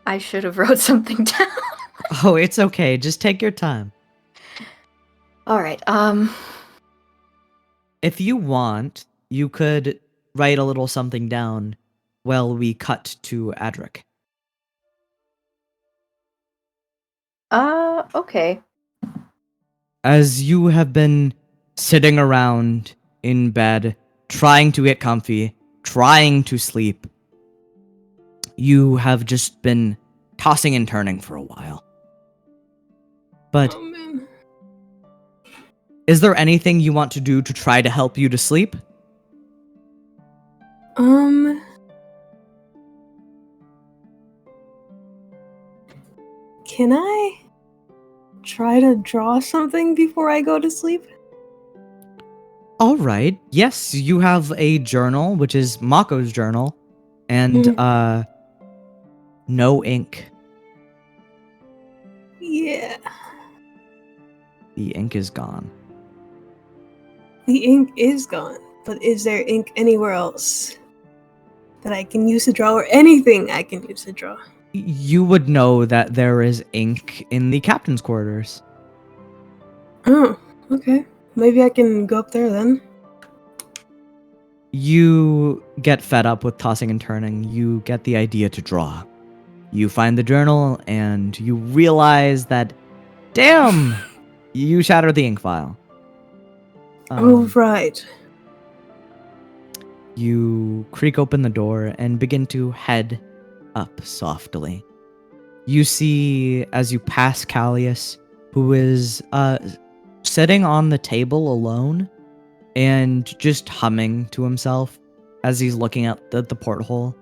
I should have wrote something down. Oh, it's okay. Just take your time. All right. If you want, you could write a little something down while we cut to Adric. Okay. As you have been sitting around in bed, trying to get comfy, trying to sleep, you have just been tossing and turning for a while. But Oh man. is there anything you want to do to try to help you to sleep? Can I try to draw something before I go to sleep? All right. Yes, you have a journal, which is Mako's journal, and no ink. Yeah. The ink is gone. The ink is gone, but is there ink anywhere else that I can use to draw, or anything I can use to draw? You would know that there is ink in the captain's quarters. Oh, okay. Maybe I can go up there then. You get fed up with tossing and turning. You get the idea to draw. You find the journal and you realize that, damn, you shatter the ink file. Oh, right. You creak open the door and begin to head up softly. You see, as you pass Callius, who is sitting on the table alone and just humming to himself as he's looking out the porthole.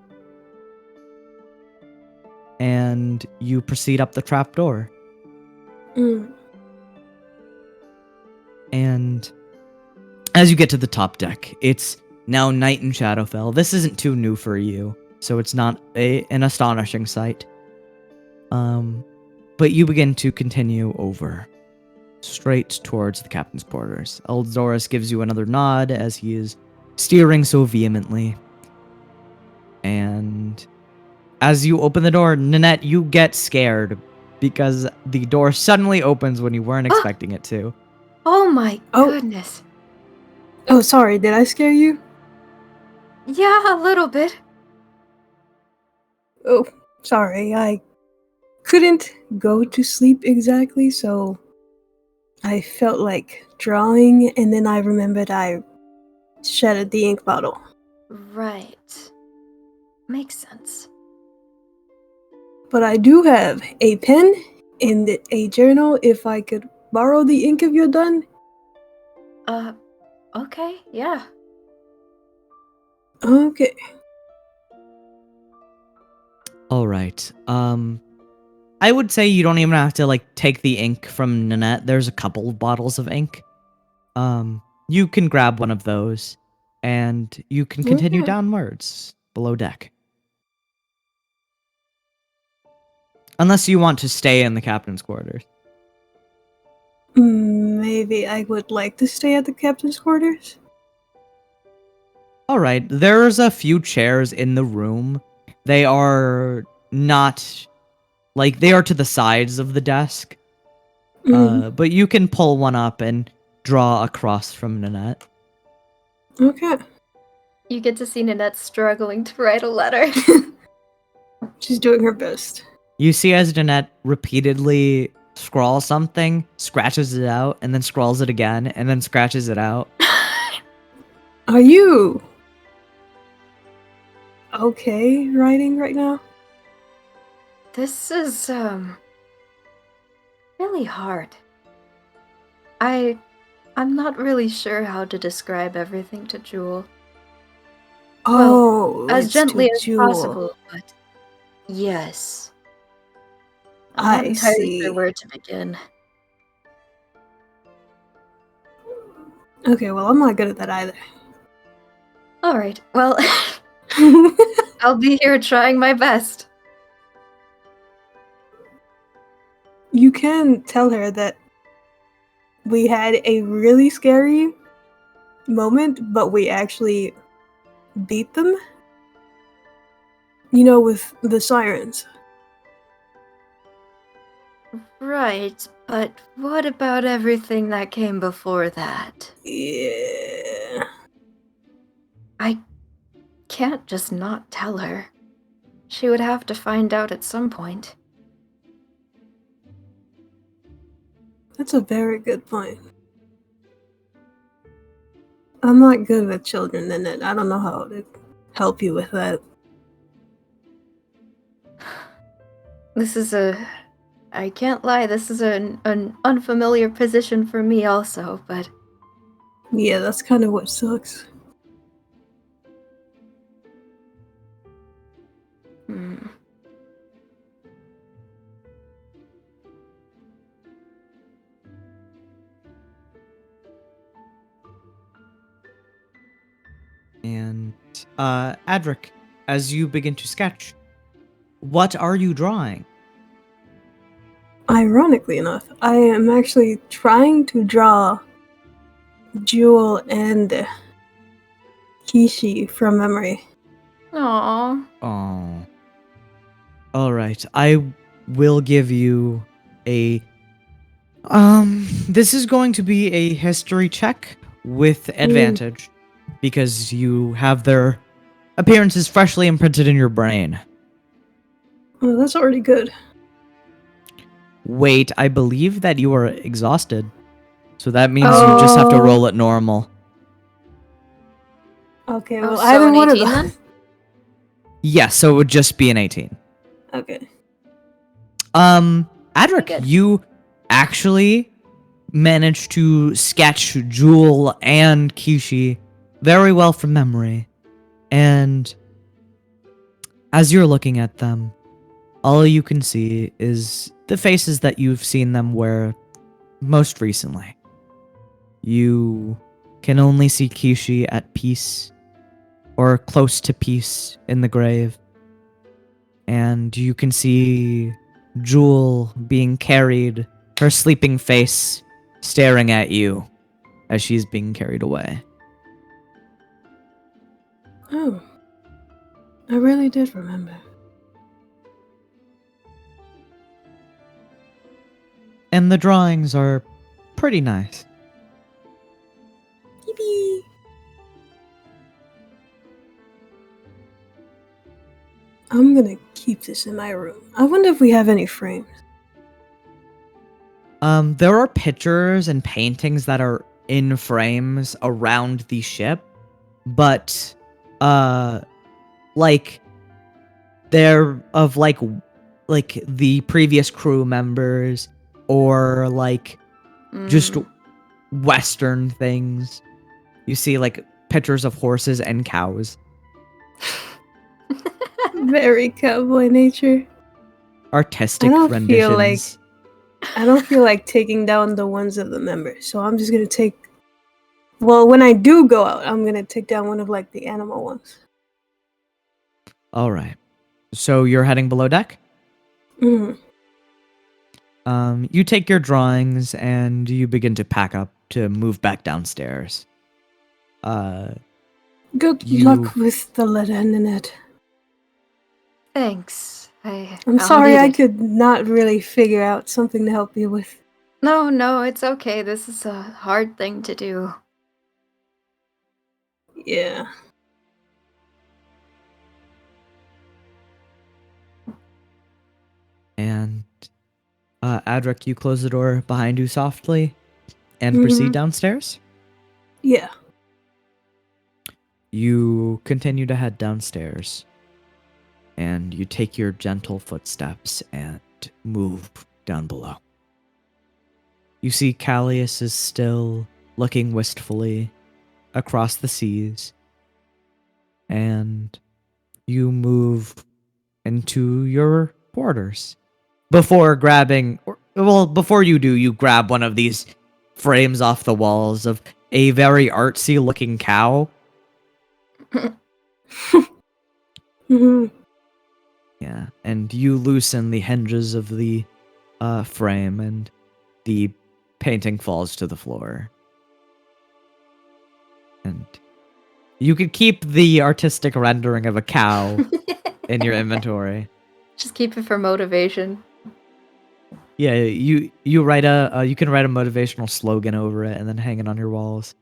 And you proceed up the trapdoor. And as you get to the top deck, it's now night in Shadowfell. This isn't too new for you. so it's not an astonishing sight. But you begin to continue over, straight towards the captain's quarters. Eldorus gives you another nod as he is steering so vehemently. And as you open the door, Nanette, you get scared because the door suddenly opens when you weren't expecting it to. Oh my Oh. goodness. Oh, sorry, did I scare you? Yeah, a little bit. Oh, sorry, I couldn't go to sleep exactly, so I felt like drawing, and then I remembered I shattered the ink bottle. Right. Makes sense. But I do have a pen and a journal if I could borrow the ink if you're done. Okay, yeah. Okay. All right. I would say you don't even have to like take the ink from Nanette. There's a couple of bottles of ink. You can grab one of those, and you can continue Okay. downwards below deck. Unless you want to stay in the captain's quarters. Maybe I would like to stay at the captain's quarters. All right. There's a few chairs in the room. They are not like they are to the sides of the desk. But you can pull one up and draw across from Nanette. Okay. You get to see Nanette struggling to write a letter. She's doing her best. You see as Nanette repeatedly scrawls something, scratches it out, and then scrawls it again, and then scratches it out. Are you okay writing right now? This is, really hard. I'm not really sure how to describe everything to Jewel. Oh, As it's gently to as Jewel. possible, but yes. I'm not I entirely sure see. where to begin. Okay, well, I'm not good at that either. Alright, well, I'll be here trying my best. You can tell her that we had a really scary moment, but we actually beat them. You know, with the sirens. Right, but what about everything that came before that? Yeah. I can't just not tell her. She would have to find out at some point. That's a very good point. I'm not good with children, and I don't know how to help you with that. I can't lie, this is an unfamiliar position for me also, but Yeah, that's kind of what sucks. hmm. And, Adric, as you begin to sketch, what are you drawing? Ironically enough, I am actually trying to draw Jewel and Kishi from memory. Aww. Oh. Alright, I will give you a... This is going to be a history check with advantage, because you have their appearances freshly imprinted in your brain. Oh, that's already good. Wait, I believe that you are exhausted. So that means you just have to Oh. roll it normal. Okay, Oh, well, so either an one of 18 them. then? Yes, so it would just be an 18. Okay. Adric, Good. you actually managed to sketch Jewel and Kishi very well from memory. And as you're looking at them, all you can see is the faces that you've seen them wear most recently. You can only see Kishi at peace, or close to peace in the grave. and you can see Jewel being carried, her sleeping face staring at you as she's being carried away. Oh. I really did remember. And the drawings are pretty nice. Yippee! I'm gonna keep this in my room. I wonder if we have any frames. There are pictures and paintings that are in frames around the ship, but, like, they're of, like the previous crew members, or, like, just Western things. You see, like, pictures of horses and cows. Very cowboy nature. Artistic I don't renditions. I don't feel like taking down the ones of the members, so I'm just gonna take. Well, when I do go out, I'm gonna take down one of like the animal ones. All right. So you're heading below deck? Mm. You take your drawings and you begin to pack up to move back downstairs. Good You- luck with the letter, Nanette. Thanks. I'm I'll sorry need I it. could not really figure out something to help you with. No, it's okay. This is a hard thing to do. Yeah. And Adric, you close the door behind you softly and Mhm. proceed downstairs. Yeah. You continue to head downstairs, and you take your gentle footsteps and move down below. You see Callius is still looking wistfully across the seas, and you move into your quarters. Before you do, you grab one of these frames off the walls of a very artsy looking cow. Hmm. Yeah, and you loosen the hinges of the frame, and the painting falls to the floor. And you could keep the artistic rendering of a cow in your inventory. Just keep it for motivation. Yeah, you write you can write a motivational slogan over it and then hang it on your walls.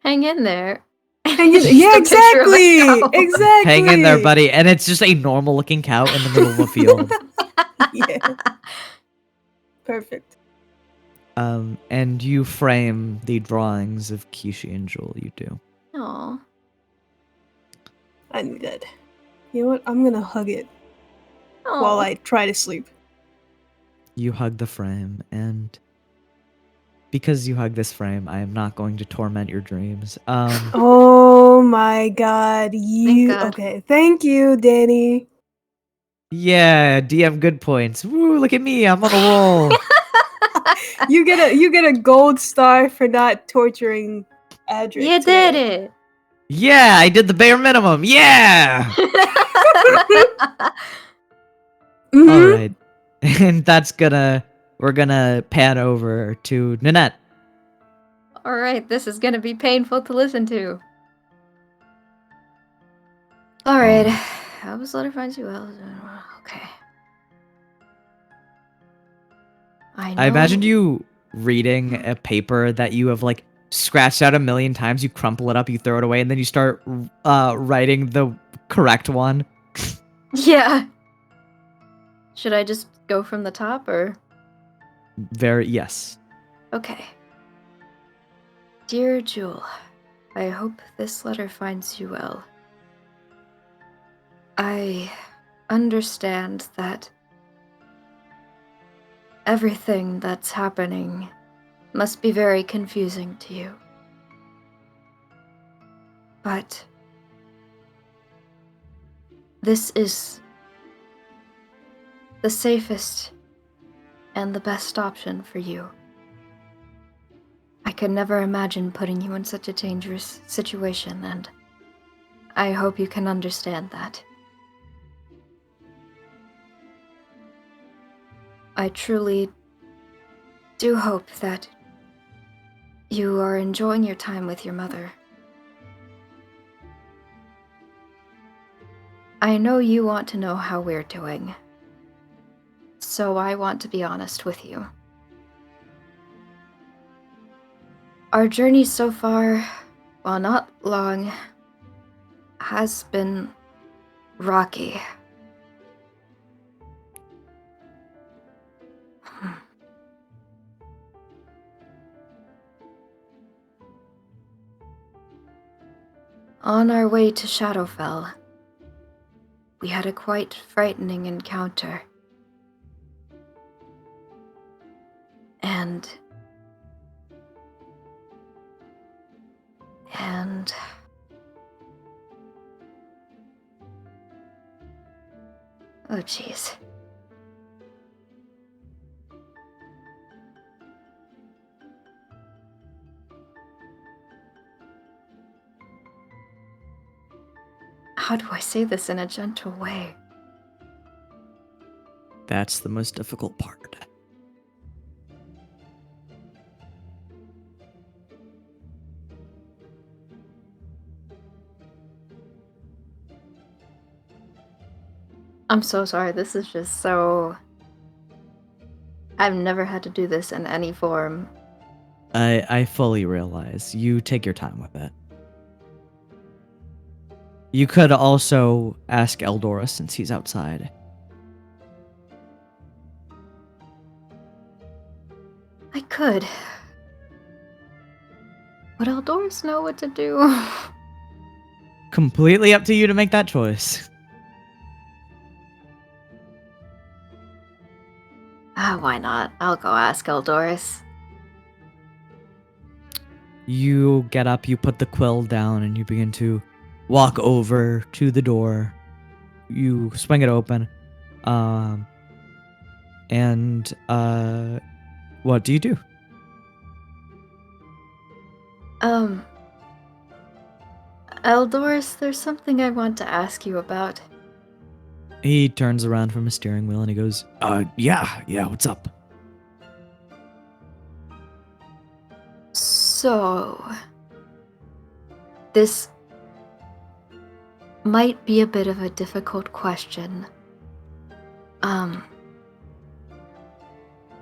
Hang in there. Yeah, Just a picture of a exactly. cow. Exactly. Hang in there, buddy. And it's just a normal looking cow in the middle of a field. Yeah. Perfect. And you frame the drawings of Kishi and Jewel. You do. Aw. I knew that. You know what? I'm gonna hug it while I try to sleep. You hug the frame, and because you hug this frame, I am not going to torment your dreams. Oh my god, you God. okay? Thank you, Danny. Yeah, DM good points. Woo! Look at me, I'm on a roll. You get a gold star for not torturing Adric. You did it. Yeah, I did the bare minimum. Yeah. Mhm. All right, and we're gonna pan over to Nanette. All right, this is gonna be painful to listen to. All right, how was letter finds you well? Okay. I imagined you reading a paper that you have like scratched out a million times. You crumple it up, you throw it away, and then you start writing the correct one. Yeah. Should I just go from the top or? Yes. Okay. Dear Jewel, I hope this letter finds you well. I understand that everything that's happening must be very confusing to you. But this is the safest and the best option for you. I could never imagine putting you in such a dangerous situation, and I hope you can understand that. I truly do hope that you are enjoying your time with your mother. I know you want to know how we're doing, so I want to be honest with you. Our journey so far, while not long, has been rocky. On our way to Shadowfell, we had a quite frightening encounter. And oh jeez. How do I say this in a gentle way? That's the most difficult part. I'm so sorry, this is just so... I've never had to do this in any form. I fully realize. You take your time with it. You could also ask Eldora since he's outside. I could. Would Eldorus know what to do? Completely up to you to make that choice. Why not? I'll go ask Eldorus. You get up, you put the quill down, and you begin to walk over to the door. You swing it open. What do you do? Eldorus, there's something I want to ask you about. He turns around from his steering wheel and he goes, yeah, what's up? So, this might be a bit of a difficult question.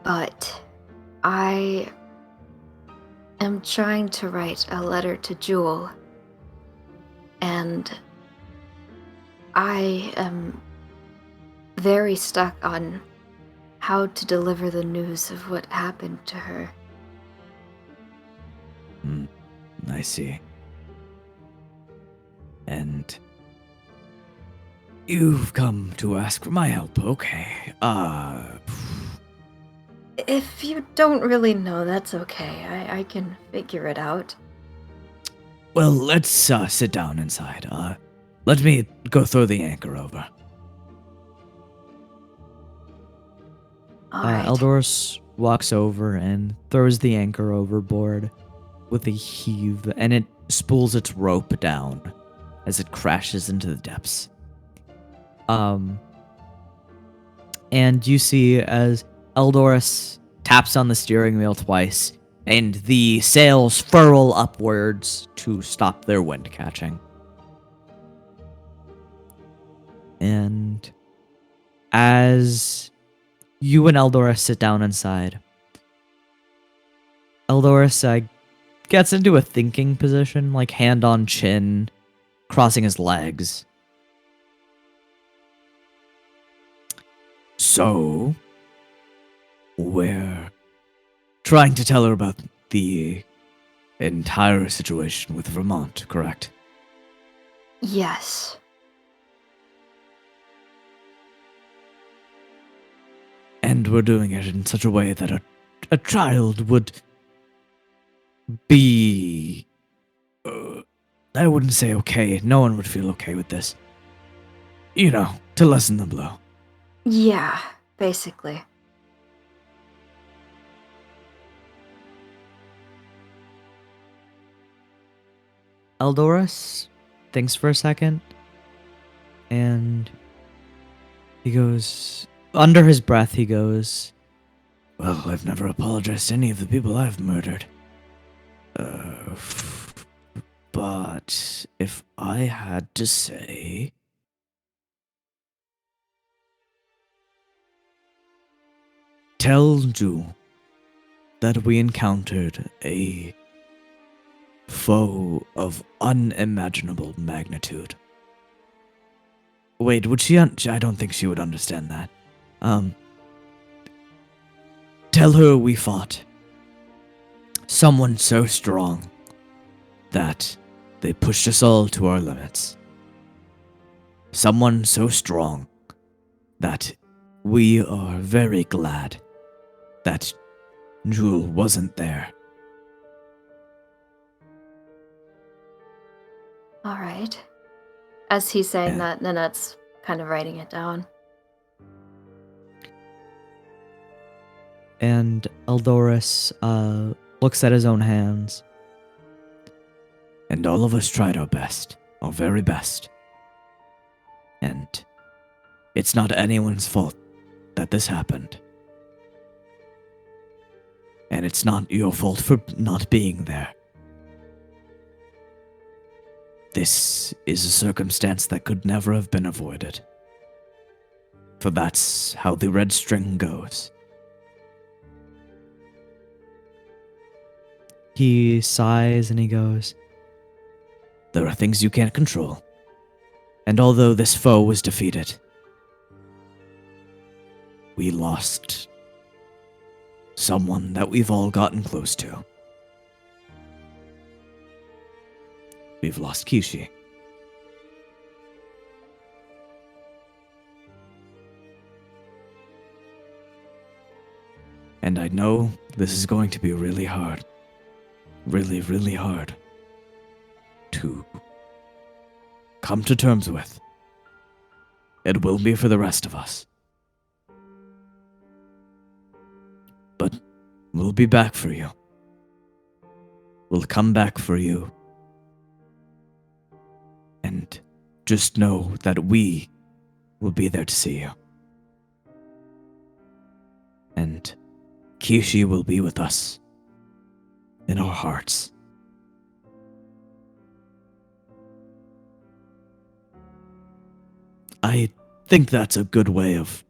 But I am trying to write a letter to Jewel, and I am very stuck on how to deliver the news of what happened to her. I see. And you've come to ask for my help, okay. If you don't really know, that's okay. I can figure it out. Well, let's sit down inside. Let me go throw the anchor over. All right. Eldorus walks over and throws the anchor overboard with a heave, and it spools its rope down as it crashes into the depths. And you see as Eldorus taps on the steering wheel twice, and the sails furl upwards to stop their wind catching. And as you and Eldorus sit down inside, Eldorus gets into a thinking position, like hand on chin, crossing his legs. So, we're trying to tell her about the entire situation with Vermont, correct? Yes. And we're doing it in such a way that a child would be... I wouldn't say okay. No one would feel okay with this. You know, to lessen the blow. Yeah, basically. Eldorus thinks for a second, and he goes, under his breath, he goes, Well, I've never apologized to any of the people I've murdered. But if I had to say... Tell Ju that we encountered a foe of unimaginable magnitude. Wait, would she? I don't think she would understand that. Tell her we fought someone so strong that they pushed us all to our limits. Someone so strong that we are very glad that Jewel wasn't there. All right. As he's saying Yeah. that, Nanette's kind of writing it down. And Eldoris looks at his own hands. And all of us tried our best, our very best. And it's not anyone's fault that this happened. And it's not your fault for not being there. This is a circumstance that could never have been avoided. For that's how the red string goes. He sighs and he goes, there are things you can't control. And although this foe was defeated, we lost someone that we've all gotten close to. We've lost Kishi. And I know this is going to be really hard. Really, really hard to come to terms with. It will be for the rest of us. But we'll be back for you. We'll come back for you. And just know that we will be there to see you. And Kishi will be with us in our hearts. I think that's a good way of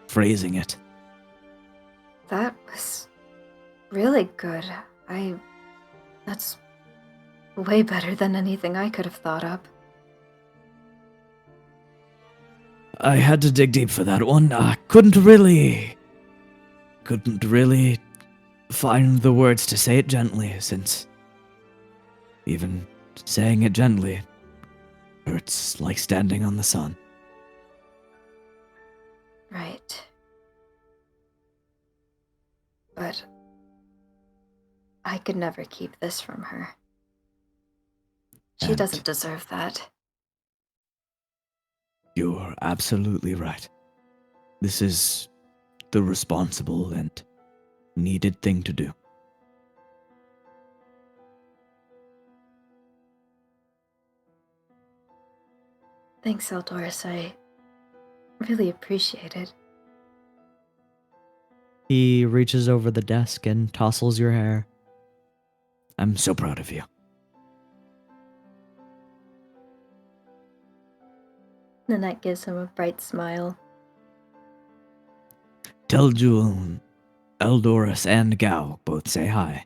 phrasing it. That was really good. That's way better than anything I could have thought up. I had to dig deep for that one. I couldn't really find the words to say it gently, since even saying it gently hurts like standing on the sun. Right. But I could never keep this from her. She And doesn't deserve that. You're absolutely right. This is the responsible and needed thing to do. Thanks, Eldoris. I really appreciate it. He reaches over the desk and tousles your hair. I'm so proud of you. Nanette gives him a bright smile. Tell Jewel, Eldoris, and Gao both say hi.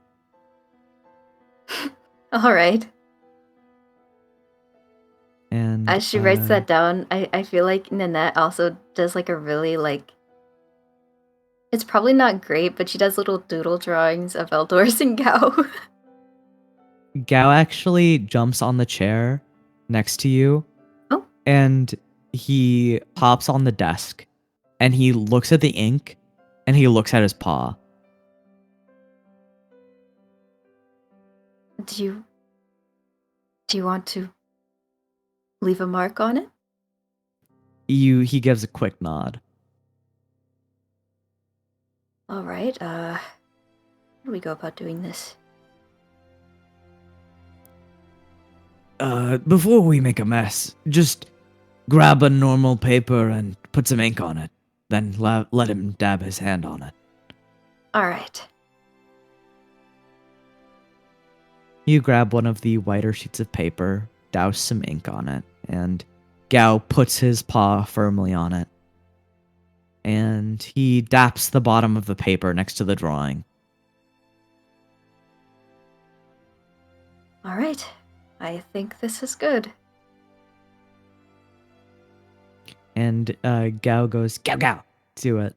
All right. And As she writes that down, I feel like Nanette also does like a really it's probably not great, but she does little doodle drawings of Eldoris and Gao. Gao actually jumps on the chair next to you. Oh. And he hops on the desk and he looks at the ink and he looks at his paw. Do you want to leave a mark on it? He gives a quick nod. All right. How do we go about doing this? Before we make a mess, just grab a normal paper and put some ink on it. then let him dab his hand on it. Alright. You grab one of the whiter sheets of paper, douse some ink on it, and Gao puts his paw firmly on it. And he daps the bottom of the paper next to the drawing. Alright. I think this is good. And Gao goes, Gao, Gao, do it.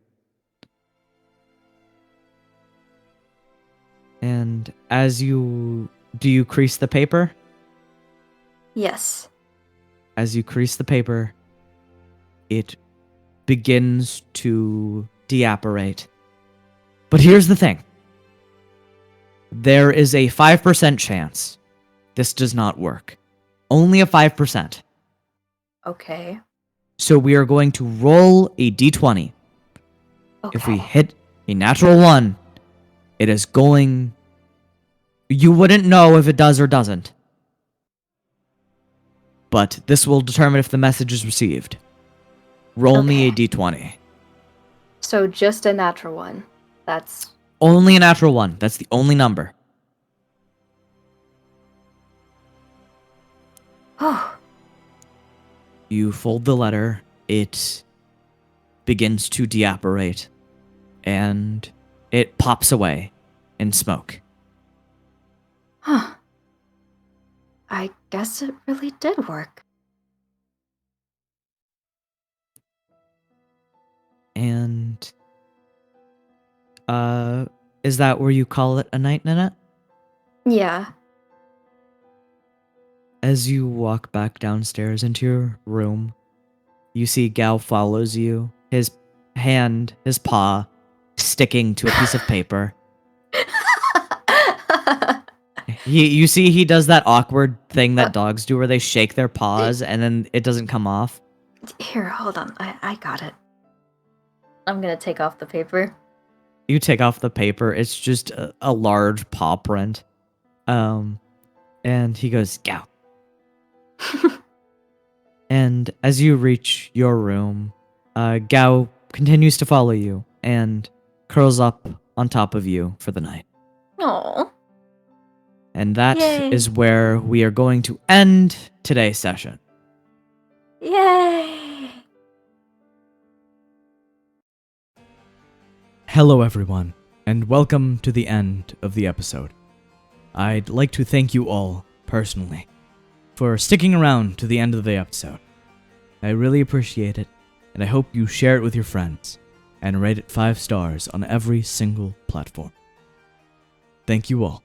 And do you crease the paper? Yes. As you crease the paper, it begins to deapparate. But here's the thing. There is a 5% chance this does not work. Only a 5%. Okay. So we are going to roll a d20. Okay. If we hit a natural 1, it is going... You wouldn't know if it does or doesn't. But this will determine if the message is received. Roll me a Okay. d20. So just a natural one. That's... Only a natural 1. That's the only number. Oh. You fold the letter. It begins to deapparate. And it pops away in smoke. Huh. I guess it really did work. And... is that where you call it a night, Nanette? Yeah. As you walk back downstairs into your room, you see Gao follows you, his paw, sticking to a piece of paper. You see he does that awkward thing that dogs do where they shake their paws and then it doesn't come off. Here, hold on. I got it. I'm gonna take off the paper. You take off the paper, it's just a large paw print. And he goes, Gao. And as you reach your room, Gao continues to follow you and curls up on top of you for the night. Aww. And that Yay. is where we are going to end today's session. Yay! Hello, everyone, and welcome to the end of the episode. I'd like to thank you all, personally, for sticking around to the end of the episode. I really appreciate it, and I hope you share it with your friends, and rate it 5 stars on every single platform. Thank you all.